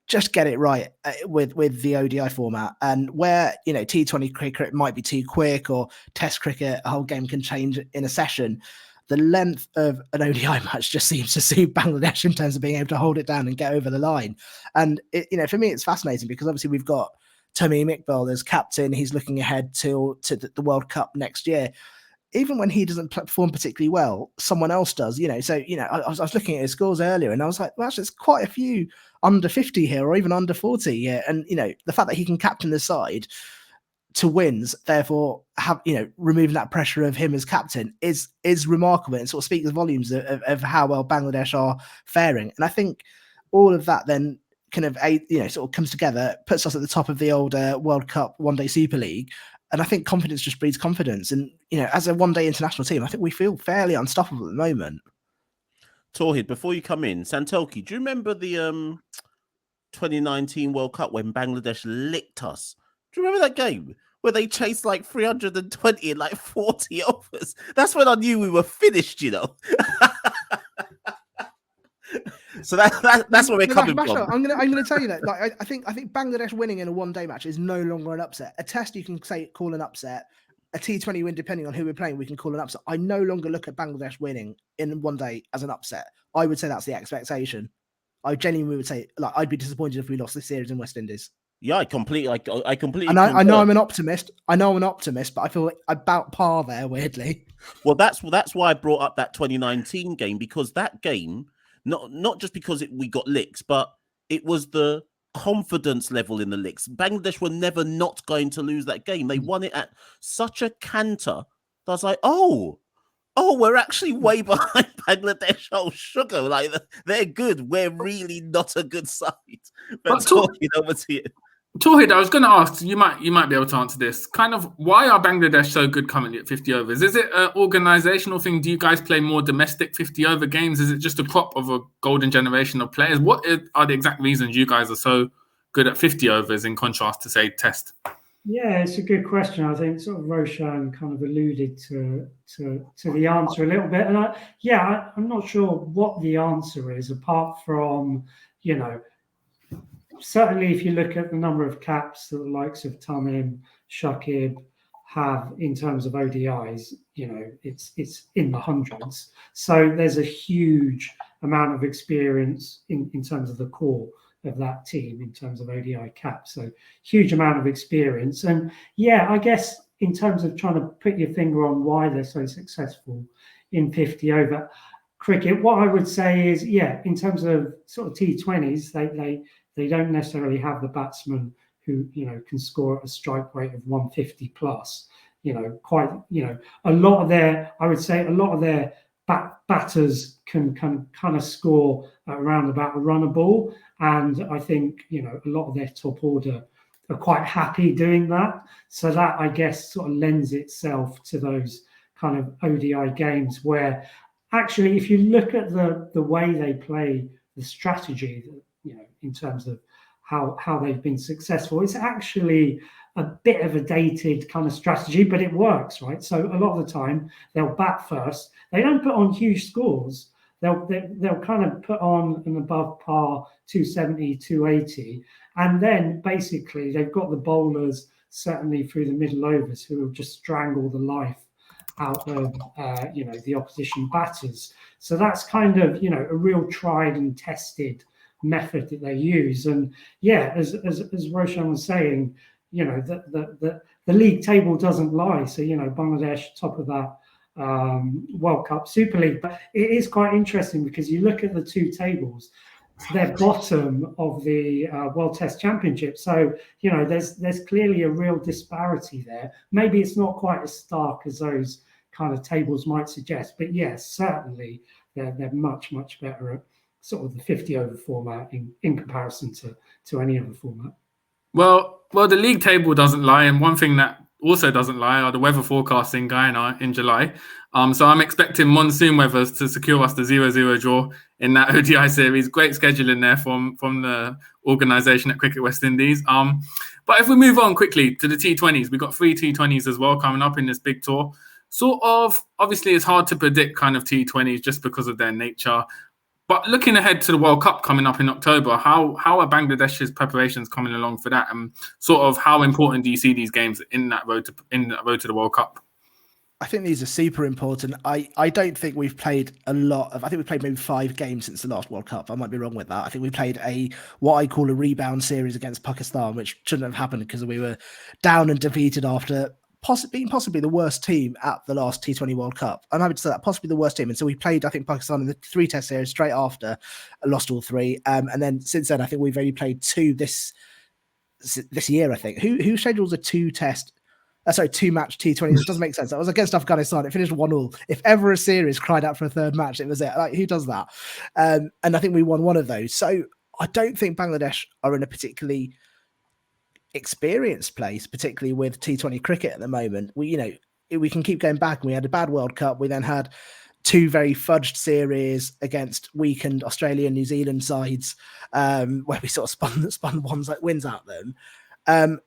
just get it right with the ODI format, and where, you know, T20 cricket might be too quick, or Test cricket, a whole game can change in a session. The length of an ODI match just seems to suit Bangladesh in terms of being able to hold it down and get over the line. And you know, for me, it's fascinating because obviously we've got Tawhid Iqbal as captain. He's looking ahead to the World Cup next year. Even when he doesn't perform particularly well, someone else does, you know. So, you know, I was looking at his scores earlier and I was like, well, actually, there's quite a few under 50 here, or even under 40. Yeah. And, you know, the fact that he can captain the side to wins, therefore have, you know, removing that pressure of him as captain is remarkable. And sort of speaks volumes of how well Bangladesh are faring. And I think all of that then kind of, you know, sort of comes together, puts us at the top of the old World Cup One-Day Super League. And I think confidence just breeds confidence. And, you know, as a one-day international team, I think we feel fairly unstoppable at the moment. Tawhid, before you come in, Santoki, do you remember the 2019 World Cup when Bangladesh licked us? Do you remember that game where they chased like 320 in like 40 overs? That's when I knew we were finished, you know. So that's where we're coming from. I'm gonna tell you that. Like, I think Bangladesh winning in a one-day match is no longer an upset. A test you can call an upset. A T20 win, depending on who we're playing, we can call an upset. I no longer look at Bangladesh winning in one day as an upset. I would say that's the expectation. I genuinely would say, like, I'd be disappointed if we lost this series in West Indies. Yeah, I completely. And I know I'm an optimist. But I feel like about par there, weirdly. Well, that's why I brought up that 2019 game, because that game, not just because we got licks, but it was the confidence level in the licks. Bangladesh were never not going to lose that game. They won it at such a canter that I was like, oh, we're actually way behind Bangladesh. Oh, sugar, like they're good. We're really not a good side. But talking over to you. Tawhid, I was going to ask, you might be able to answer this. Kind of, why are Bangladesh so good currently at 50 overs? Is it an organizational thing? Do you guys play more domestic 50 over games? Is it just a crop of a golden generation of players? What are the exact reasons you guys are so good at 50 overs in contrast to, say, Test? Yeah, it's a good question. I think sort of Roushan kind of alluded to the answer a little bit. And I'm not sure what the answer is, apart from, you know, certainly if you look at the number of caps that the likes of Tamim, Shakib have in terms of ODIs, you know, it's in the hundreds. So there's a huge amount of experience in terms of the core of that team in terms of ODI caps. So huge amount of experience. And yeah, I guess in terms of trying to put your finger on why they're so successful in 50 over cricket, what I would say is, yeah, in terms of sort of T20s, they don't necessarily have the batsman who, you know, can score at a strike rate of 150 plus. You know, quite, you know, a lot of their batters can kind of score around about a runner ball. And I think, you know, a lot of their top order are quite happy doing that. So that, I guess, sort of lends itself to those kind of ODI games where actually, if you look at the way they play, the strategy, you know, in terms of how they've been successful, it's actually a bit of a dated kind of strategy, but it works, right? So a lot of the time they'll bat first. They don't put on huge scores. They'll kind of put on an above par 270, 280, and then basically they've got the bowlers certainly through the middle overs who will just strangle the life out of the opposition batters. So that's kind of, you know, a real tried and tested method that they use. And yeah, as Roshan was saying, you know, the league table doesn't lie. So, you know, Bangladesh top of that World Cup Super League. But it is quite interesting because you look at the two tables, they're bottom of the World Test Championship. So, you know, there's clearly a real disparity there. Maybe it's not quite as stark as those kind of tables might suggest, but yes, certainly they're much better at sort of the 50 over format in comparison to any other format. Well, the league table doesn't lie, and one thing that also doesn't lie are the weather forecasts in Guyana in July. So I'm expecting monsoon weathers to secure us the 0-0 draw in that ODI series. Great scheduling there from the organisation at Cricket West Indies. But if we move on quickly to the T20s, we've got 3 T20s as well coming up in this big tour. Sort of, obviously, it's hard to predict kind of T20s just because of their nature. But looking ahead to the World Cup coming up in October, how are Bangladesh's preparations coming along for that? And sort of how important do you see these games in that road to the World Cup? I think these are super important. I don't think we've played a lot of. I think we've played maybe 5 games since the last World Cup. I might be wrong with that. I think we played what I call a rebound series against Pakistan, which shouldn't have happened because we were down and defeated after being possibly the worst team at the last T20 World Cup. I'm happy to say that, possibly the worst team. And so we played, I think, Pakistan in the 3 Test series straight after, lost all 3. And then since then, I think we've only played 2 this year, I think. Who schedules a 2-match T20? It doesn't make sense. That was against Afghanistan. It finished 1-1. If ever a series cried out for a 3rd match, it was it. Like, who does that? And I think we won one of those. So I don't think Bangladesh are in a particularly experienced place, particularly with T20 cricket at the moment. We can keep going back. We had a bad World Cup. We then had 2 very fudged series against weakened Australia and New Zealand sides, where we sort of spun wins at them.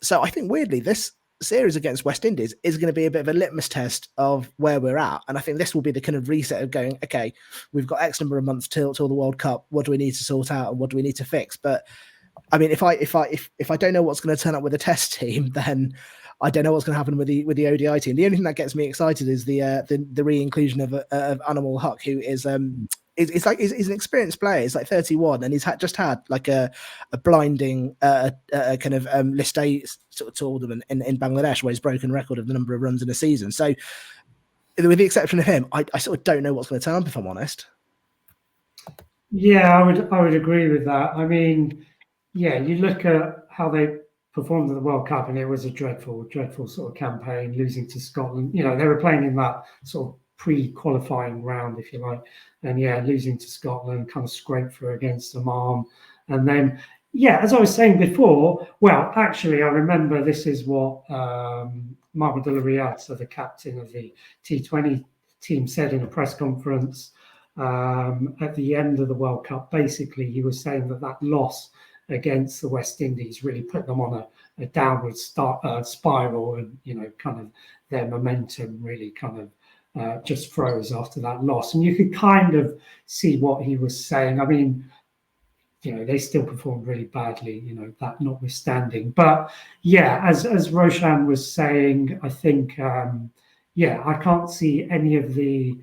So I think weirdly, this series against West Indies is going to be a bit of a litmus test of where we're at. And I think this will be the kind of reset of going, okay, we've got X number of months till the World Cup. What do we need to sort out and what do we need to fix? But I mean, if I don't know what's going to turn up with a Test team, then I don't know what's going to happen with the ODI team. The only thing that gets me excited is the re-inclusion of Animal Huck, who is he's an experienced player. He's like 31, and he's just had like a blinding kind of list A sort of tournament in Bangladesh, where he's broken record of the number of runs in a season. So, with the exception of him, I sort of don't know what's going to turn up, if I'm honest. Yeah, I would agree with that. I mean, yeah, you look at how they performed in the World Cup, and it was a dreadful sort of campaign, losing to Scotland. You know, they were playing in that sort of pre-qualifying round, if you like, and yeah, losing to Scotland, kind of scraped through against Oman, and then yeah, as I was saying before, well, actually, I remember this is what Mahmudullah Riyad, so the captain of the T20 team, said in a press conference at the end of the World Cup. Basically, he was saying that loss against the West Indies really put them on a downward spiral, and you know, kind of their momentum really kind of just froze after that loss. And you could kind of see what he was saying. I mean, you know, they still performed really badly, you know, that notwithstanding. But yeah, as Roshan was saying, I think I can't see any of the,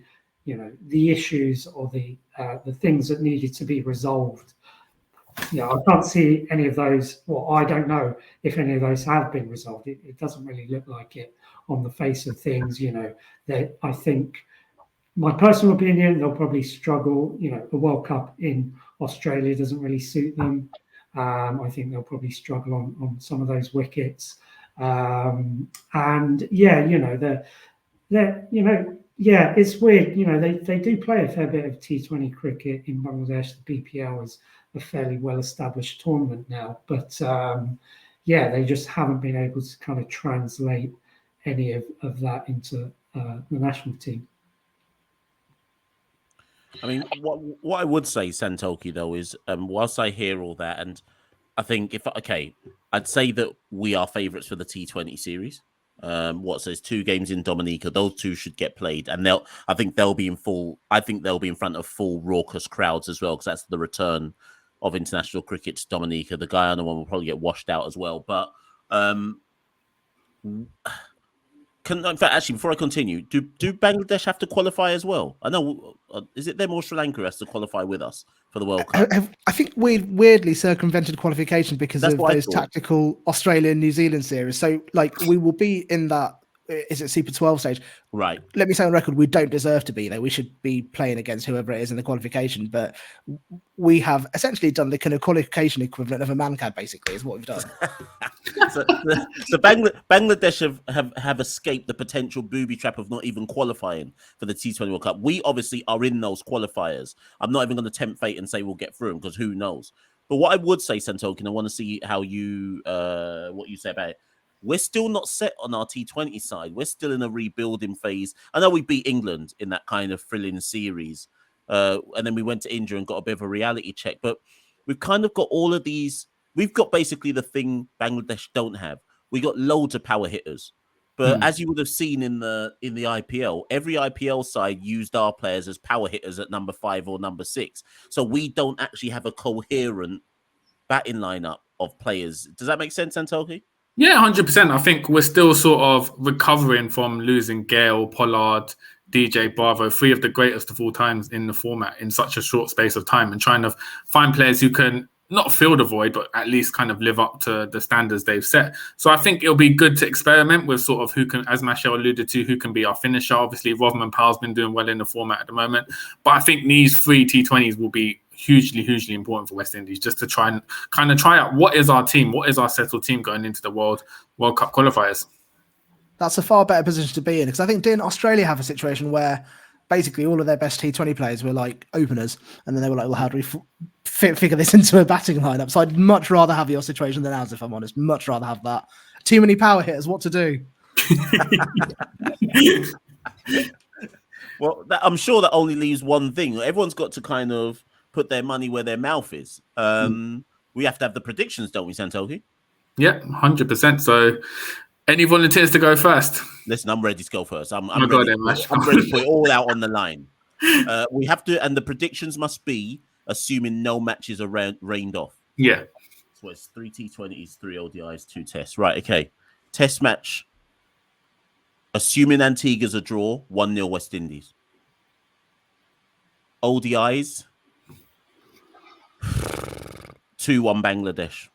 you know, the issues or the things that needed to be resolved. Yeah, I can't see any of those. Well, I don't know if any of those have been resolved. It doesn't really look like it on the face of things. You know, that I think, my personal opinion, they'll probably struggle. You know, the World Cup in Australia doesn't really suit them. I think they'll probably struggle on some of those wickets. And yeah, you know, it's weird. You know, they do play a fair bit of T20 cricket in Bangladesh. The BPL is a fairly well-established tournament now, but they just haven't been able to kind of translate any of that into the national team. I mean, what I would say, Santoki, though, is whilst I hear all that, and I think I'd say that we are favourites for the T20 series. Says 2 games in Dominica, those 2 should get played, and I think they'll be in front of full raucous crowds as well, because that's the return of international cricket to Dominica. The Guyana one will probably get washed out as well, but In fact, actually, before I continue, do Bangladesh have to qualify as well? I know, is it them or Sri Lanka has to qualify with us for the World Cup? I think we weirdly circumvented qualification because That's of what I those thought. tactical Australia-New Zealand series. So, like, we will be in that, is it Super 12 stage? Right. Let me say on record, we don't deserve to be there. We should be playing against whoever it is in the qualification. But we have essentially done the kind of qualification equivalent of a man-cab, basically, is what we've done. So Bangladesh have escaped the potential booby trap of not even qualifying for the T20 World Cup. We obviously are in those qualifiers. I'm not even going to tempt fate and say we'll get through them because who knows. But what I would say, Santokin, I want to see how you what you say about it. We're still not set on our T20 side. We're still in a rebuilding phase. I know we beat England in that kind of thrilling series. And then we went to India and got a bit of a reality check. But we've kind of got all of these. We've got basically the thing Bangladesh don't have. We got loads of power hitters. But as you would have seen in the IPL, every IPL side used our players as power hitters at number 5 or number 6. So we don't actually have a coherent batting lineup of players. Does that make sense, Santoki? Yeah, 100%. I think we're still sort of recovering from losing Gale, Pollard, DJ Bravo, 3 of the greatest of all times in the format in such a short space of time, and trying to find players who can not fill the void, but at least kind of live up to the standards they've set. So I think it'll be good to experiment with sort of who can, as Mashal alluded to, who can be our finisher. Obviously, Rovman Powell's been doing well in the format at the moment. But I think these 3 T20s will be hugely, hugely important for West Indies, just to try and kind of try out what is our team, what is our settled team going into the World Cup qualifiers. That's a far better position to be in, because I think didn't Australia have a situation where basically all of their best T20 players were like openers, and then they were like, well, how do we figure this into a batting lineup? So I'd much rather have your situation than ours, if I'm honest. Much rather have that. Too many power hitters, what to do? Well, I'm sure that only leaves one thing. Everyone's got to kind of put their money where their mouth is. We have to have the predictions, don't we, Santoki? Yeah, 100%. So any volunteers to go first? Listen, I'm ready to go first. I'm I'm ready to put it all out on the line. We have to, and the predictions must be assuming no matches are rained off. Yeah. So it's 3 T20s, 3 ODIs, 2 tests. Right, okay. Test match. Assuming Antigua's a draw, 1-0 West Indies. ODIs, 2-1 Bangladesh.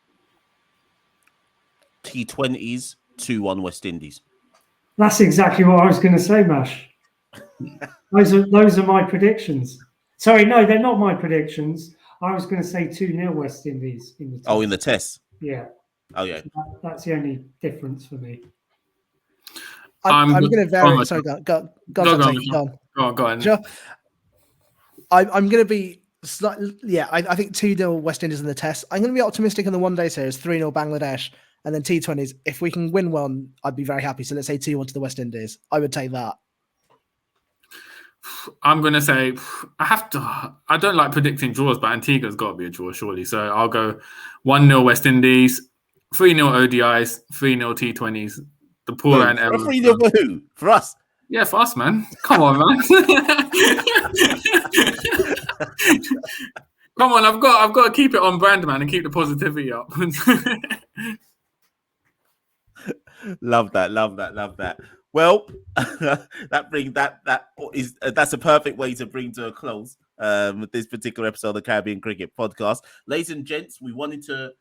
T20s, 2-1 West Indies. That's exactly what I was going to say, Mash. Those are my predictions. Sorry, no, they're not my predictions. I was going to say 2-0 West Indies in the test. Oh, in the test? Yeah. Oh, yeah. That's the only difference for me. I'm going to vary. Sorry, go on. Sure. I'm going to be slightly, I think 2-0 West Indies in the test. I'm going to be optimistic in the one-day series, 3-0 Bangladesh, and then T20s. If we can win one, I'd be very happy. So let's say 2-1 to the West Indies. I would take that. I'm going to say, I don't like predicting draws, but Antigua's got to be a draw, surely. So I'll go 1-0 West Indies, 3-0 ODIs, 3-0 T20s. The poor and 3-0 for who? For us? Yeah, for us, man. Come on, man. Come on, I've got to keep it on brand, man, and keep the positivity up. Love that. Well, that's a perfect way to bring to a close this particular episode of the Caribbean Cricket Podcast. Ladies and gents, we wanted to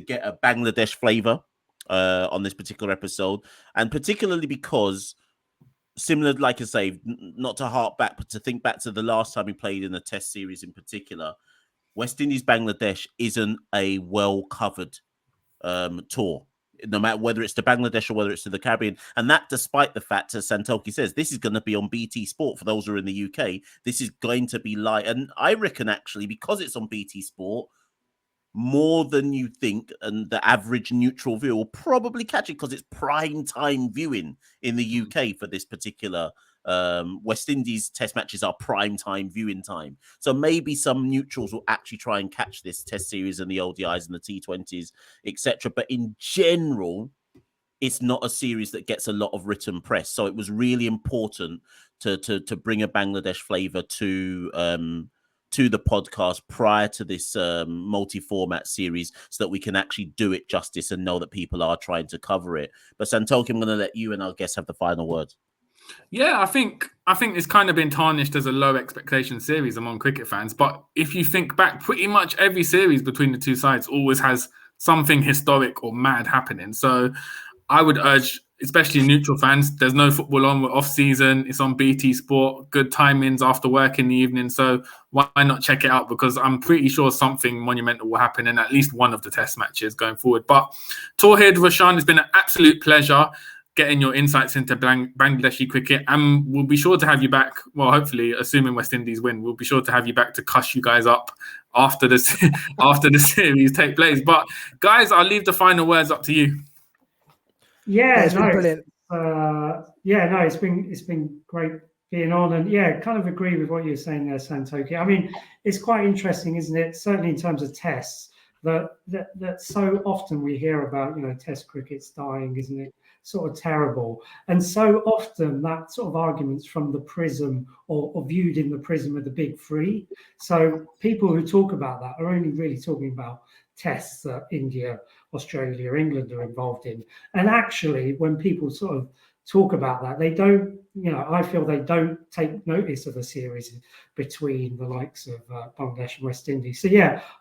get a Bangladesh flavour on this particular episode, and particularly because, similar, like I say, not to harp back, but to think back to the last time we played in the Test series in particular, West Indies Bangladesh isn't a well covered tour, no matter whether it's to Bangladesh or whether it's to the Caribbean. And that despite the fact, as Santoki says, this is going to be on BT Sport. For those who are in the UK, this is going to be live. And I reckon, actually, because it's on BT Sport, more than you think, and the average neutral viewer will probably catch it because it's prime time viewing in the UK for this particular West Indies Test matches are prime time viewing time. So maybe some neutrals will actually try and catch this Test series and the ODIs and the T20s, etc. But in general, it's not a series that gets a lot of written press. So it was really important to bring a Bangladesh flavour to to the podcast prior to this multi-format series so that we can actually do it justice and know that people are trying to cover it. But Santoki, I'm going to let you and our guests have the final word. Yeah, I think it's kind of been tarnished as a low expectation series among cricket fans. But if you think back, pretty much every series between the two sides always has something historic or mad happening. So I would urge, especially neutral fans, there's no football on, we're off season, it's on BT Sport, good timings after work in the evening. So why not check it out? Because I'm pretty sure something monumental will happen in at least one of the test matches going forward. But Tawhid, Rashan, it's been an absolute pleasure getting your insights into Bangladeshi cricket, and we'll be sure to have you back. Well, hopefully, assuming West Indies win, we'll be sure to have you back to cuss you guys up after the series take place. But guys, I'll leave the final words up to you. It's been brilliant. It's been great being on, and kind of agree with what you're saying there, Santoki. I mean, it's quite interesting, isn't it? Certainly in terms of tests, that so often we hear about, Test cricket's dying, isn't it? Sort of terrible. And so often that sort of argument's from the prism or viewed in the prism of the big three. So people who talk about that are only really talking about tests that India, Australia, England are involved in. And actually, when people sort of talk about that, they don't, I feel they don't take notice of the series between the likes of Bangladesh and West Indies. So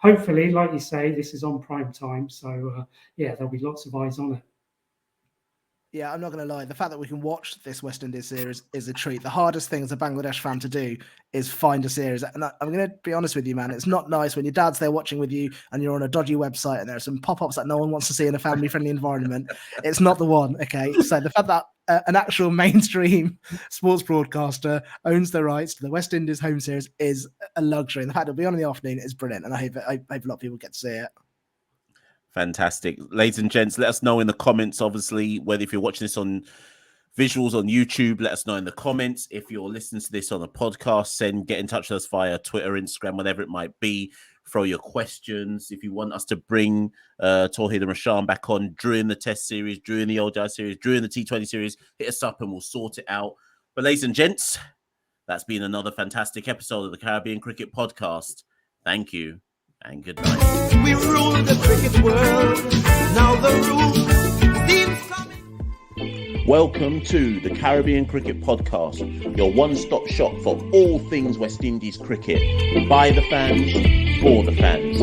hopefully, like you say, this is on prime time. So there'll be lots of eyes on it. Yeah, I'm not going to lie. The fact that we can watch this West Indies series is a treat. The hardest thing as a Bangladesh fan to do is find a series. And I'm going to be honest with you, man. It's not nice when your dad's there watching with you and you're on a dodgy website and there are some pop-ups that no one wants to see in a family-friendly environment. It's not the one, okay? So the fact that an actual mainstream sports broadcaster owns the rights to the West Indies home series is a luxury. And the fact it'll be on in the afternoon is brilliant. And I hope a lot of people get to see it. Fantastic. Ladies and gents, let us know in the comments, obviously, whether if you're watching this on visuals on YouTube, let us know in the comments. If you're listening to this on a podcast, get in touch with us via Twitter, Instagram, whatever it might be. Throw your questions. If you want us to bring Tawhid and Rashan back on during the test series, during the ODI series, during the T20 series, hit us up and we'll sort it out. But ladies and gents, that's been another fantastic episode of the Caribbean Cricket Podcast. Thank you. And good night. We rule the cricket world. Now the rules seem coming. Welcome to the Caribbean Cricket Podcast, your one-stop shop for all things West Indies cricket. By the fans, for the fans.